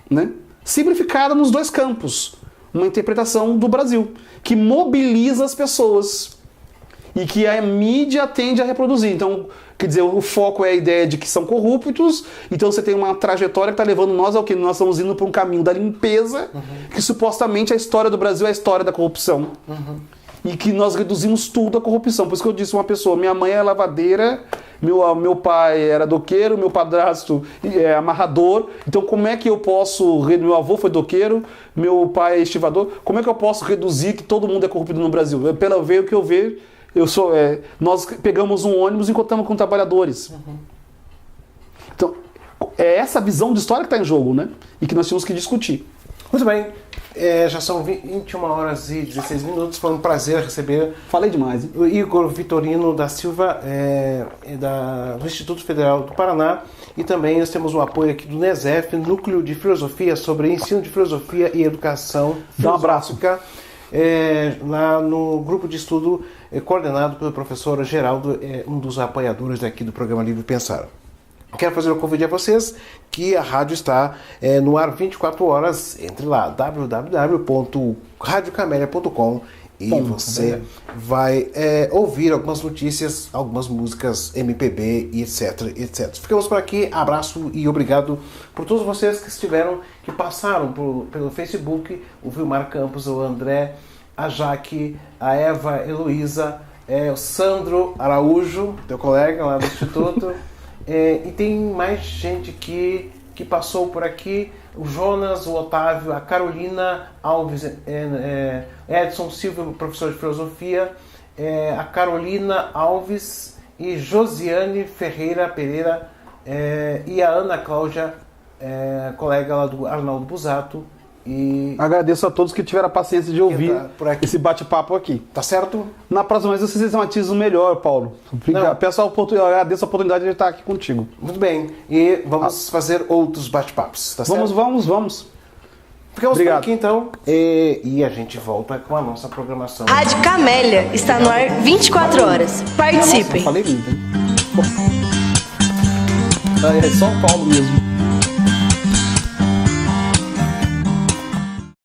né? Simplificada nos dois campos, uma interpretação do Brasil, que mobiliza as pessoas e que a mídia tende a reproduzir. Então, quer dizer, o foco é a ideia de que são corruptos, então você tem uma trajetória que está levando nós ao que nós estamos indo para um caminho da limpeza, que supostamente a história do Brasil é a história da corrupção. E que nós reduzimos tudo à corrupção. Por isso que eu disse uma pessoa, minha mãe é lavadeira, meu pai era doqueiro, meu padrasto é amarrador, então como é que eu posso, meu avô foi doqueiro, meu pai é estivador, como é que eu posso reduzir que todo mundo é corrompido no Brasil? Pelo ver o que eu vejo, nós pegamos um ônibus e encontramos com trabalhadores. Então, é essa visão de história que está em jogo, né? E que nós temos que discutir. Muito bem. Já são 21 horas e 16 minutos. Foi um prazer receber. Falei demais, hein? O Igor Vitorino da Silva, do Instituto Federal do Paraná. E também nós temos o apoio aqui do NESEF, Núcleo de Filosofia, sobre ensino de filosofia e educação filosófica, lá no grupo de estudo coordenado pelo professor Geraldo, um dos apoiadores aqui do programa Livre Pensar. Quero fazer um convite a vocês que a rádio está no ar 24 horas. Entre lá, www.radiocamélia.com, e você vai ouvir algumas notícias, algumas músicas MPB e etc, etc. Ficamos por aqui, abraço e obrigado por todos vocês que passaram pelo Facebook, o Vilmar Campos, o André, a Jaque, a Eva Heloísa, o Sandro Araújo, teu colega lá do Instituto. E tem mais gente que passou por aqui, o Jonas, o Otávio, a Carolina Alves, Edson Silva, professor de filosofia, a Carolina Alves e Josiane Ferreira Pereira, e a Ana Cláudia, colega lá do Arnaldo Busato. E agradeço a todos que tiveram a paciência de ouvir esse bate-papo aqui. Tá certo? Na próxima vez vocês sistematizam melhor, Paulo. Agradeço a oportunidade de estar aqui contigo. Muito bem. E vamos fazer outros bate-papos, tá certo? Vamos. Ficamos por aqui então. E a gente volta com a nossa programação. Rádio Camélia está no ar 24 horas. Participem. Nossa, falei muito, hein? É São Paulo mesmo.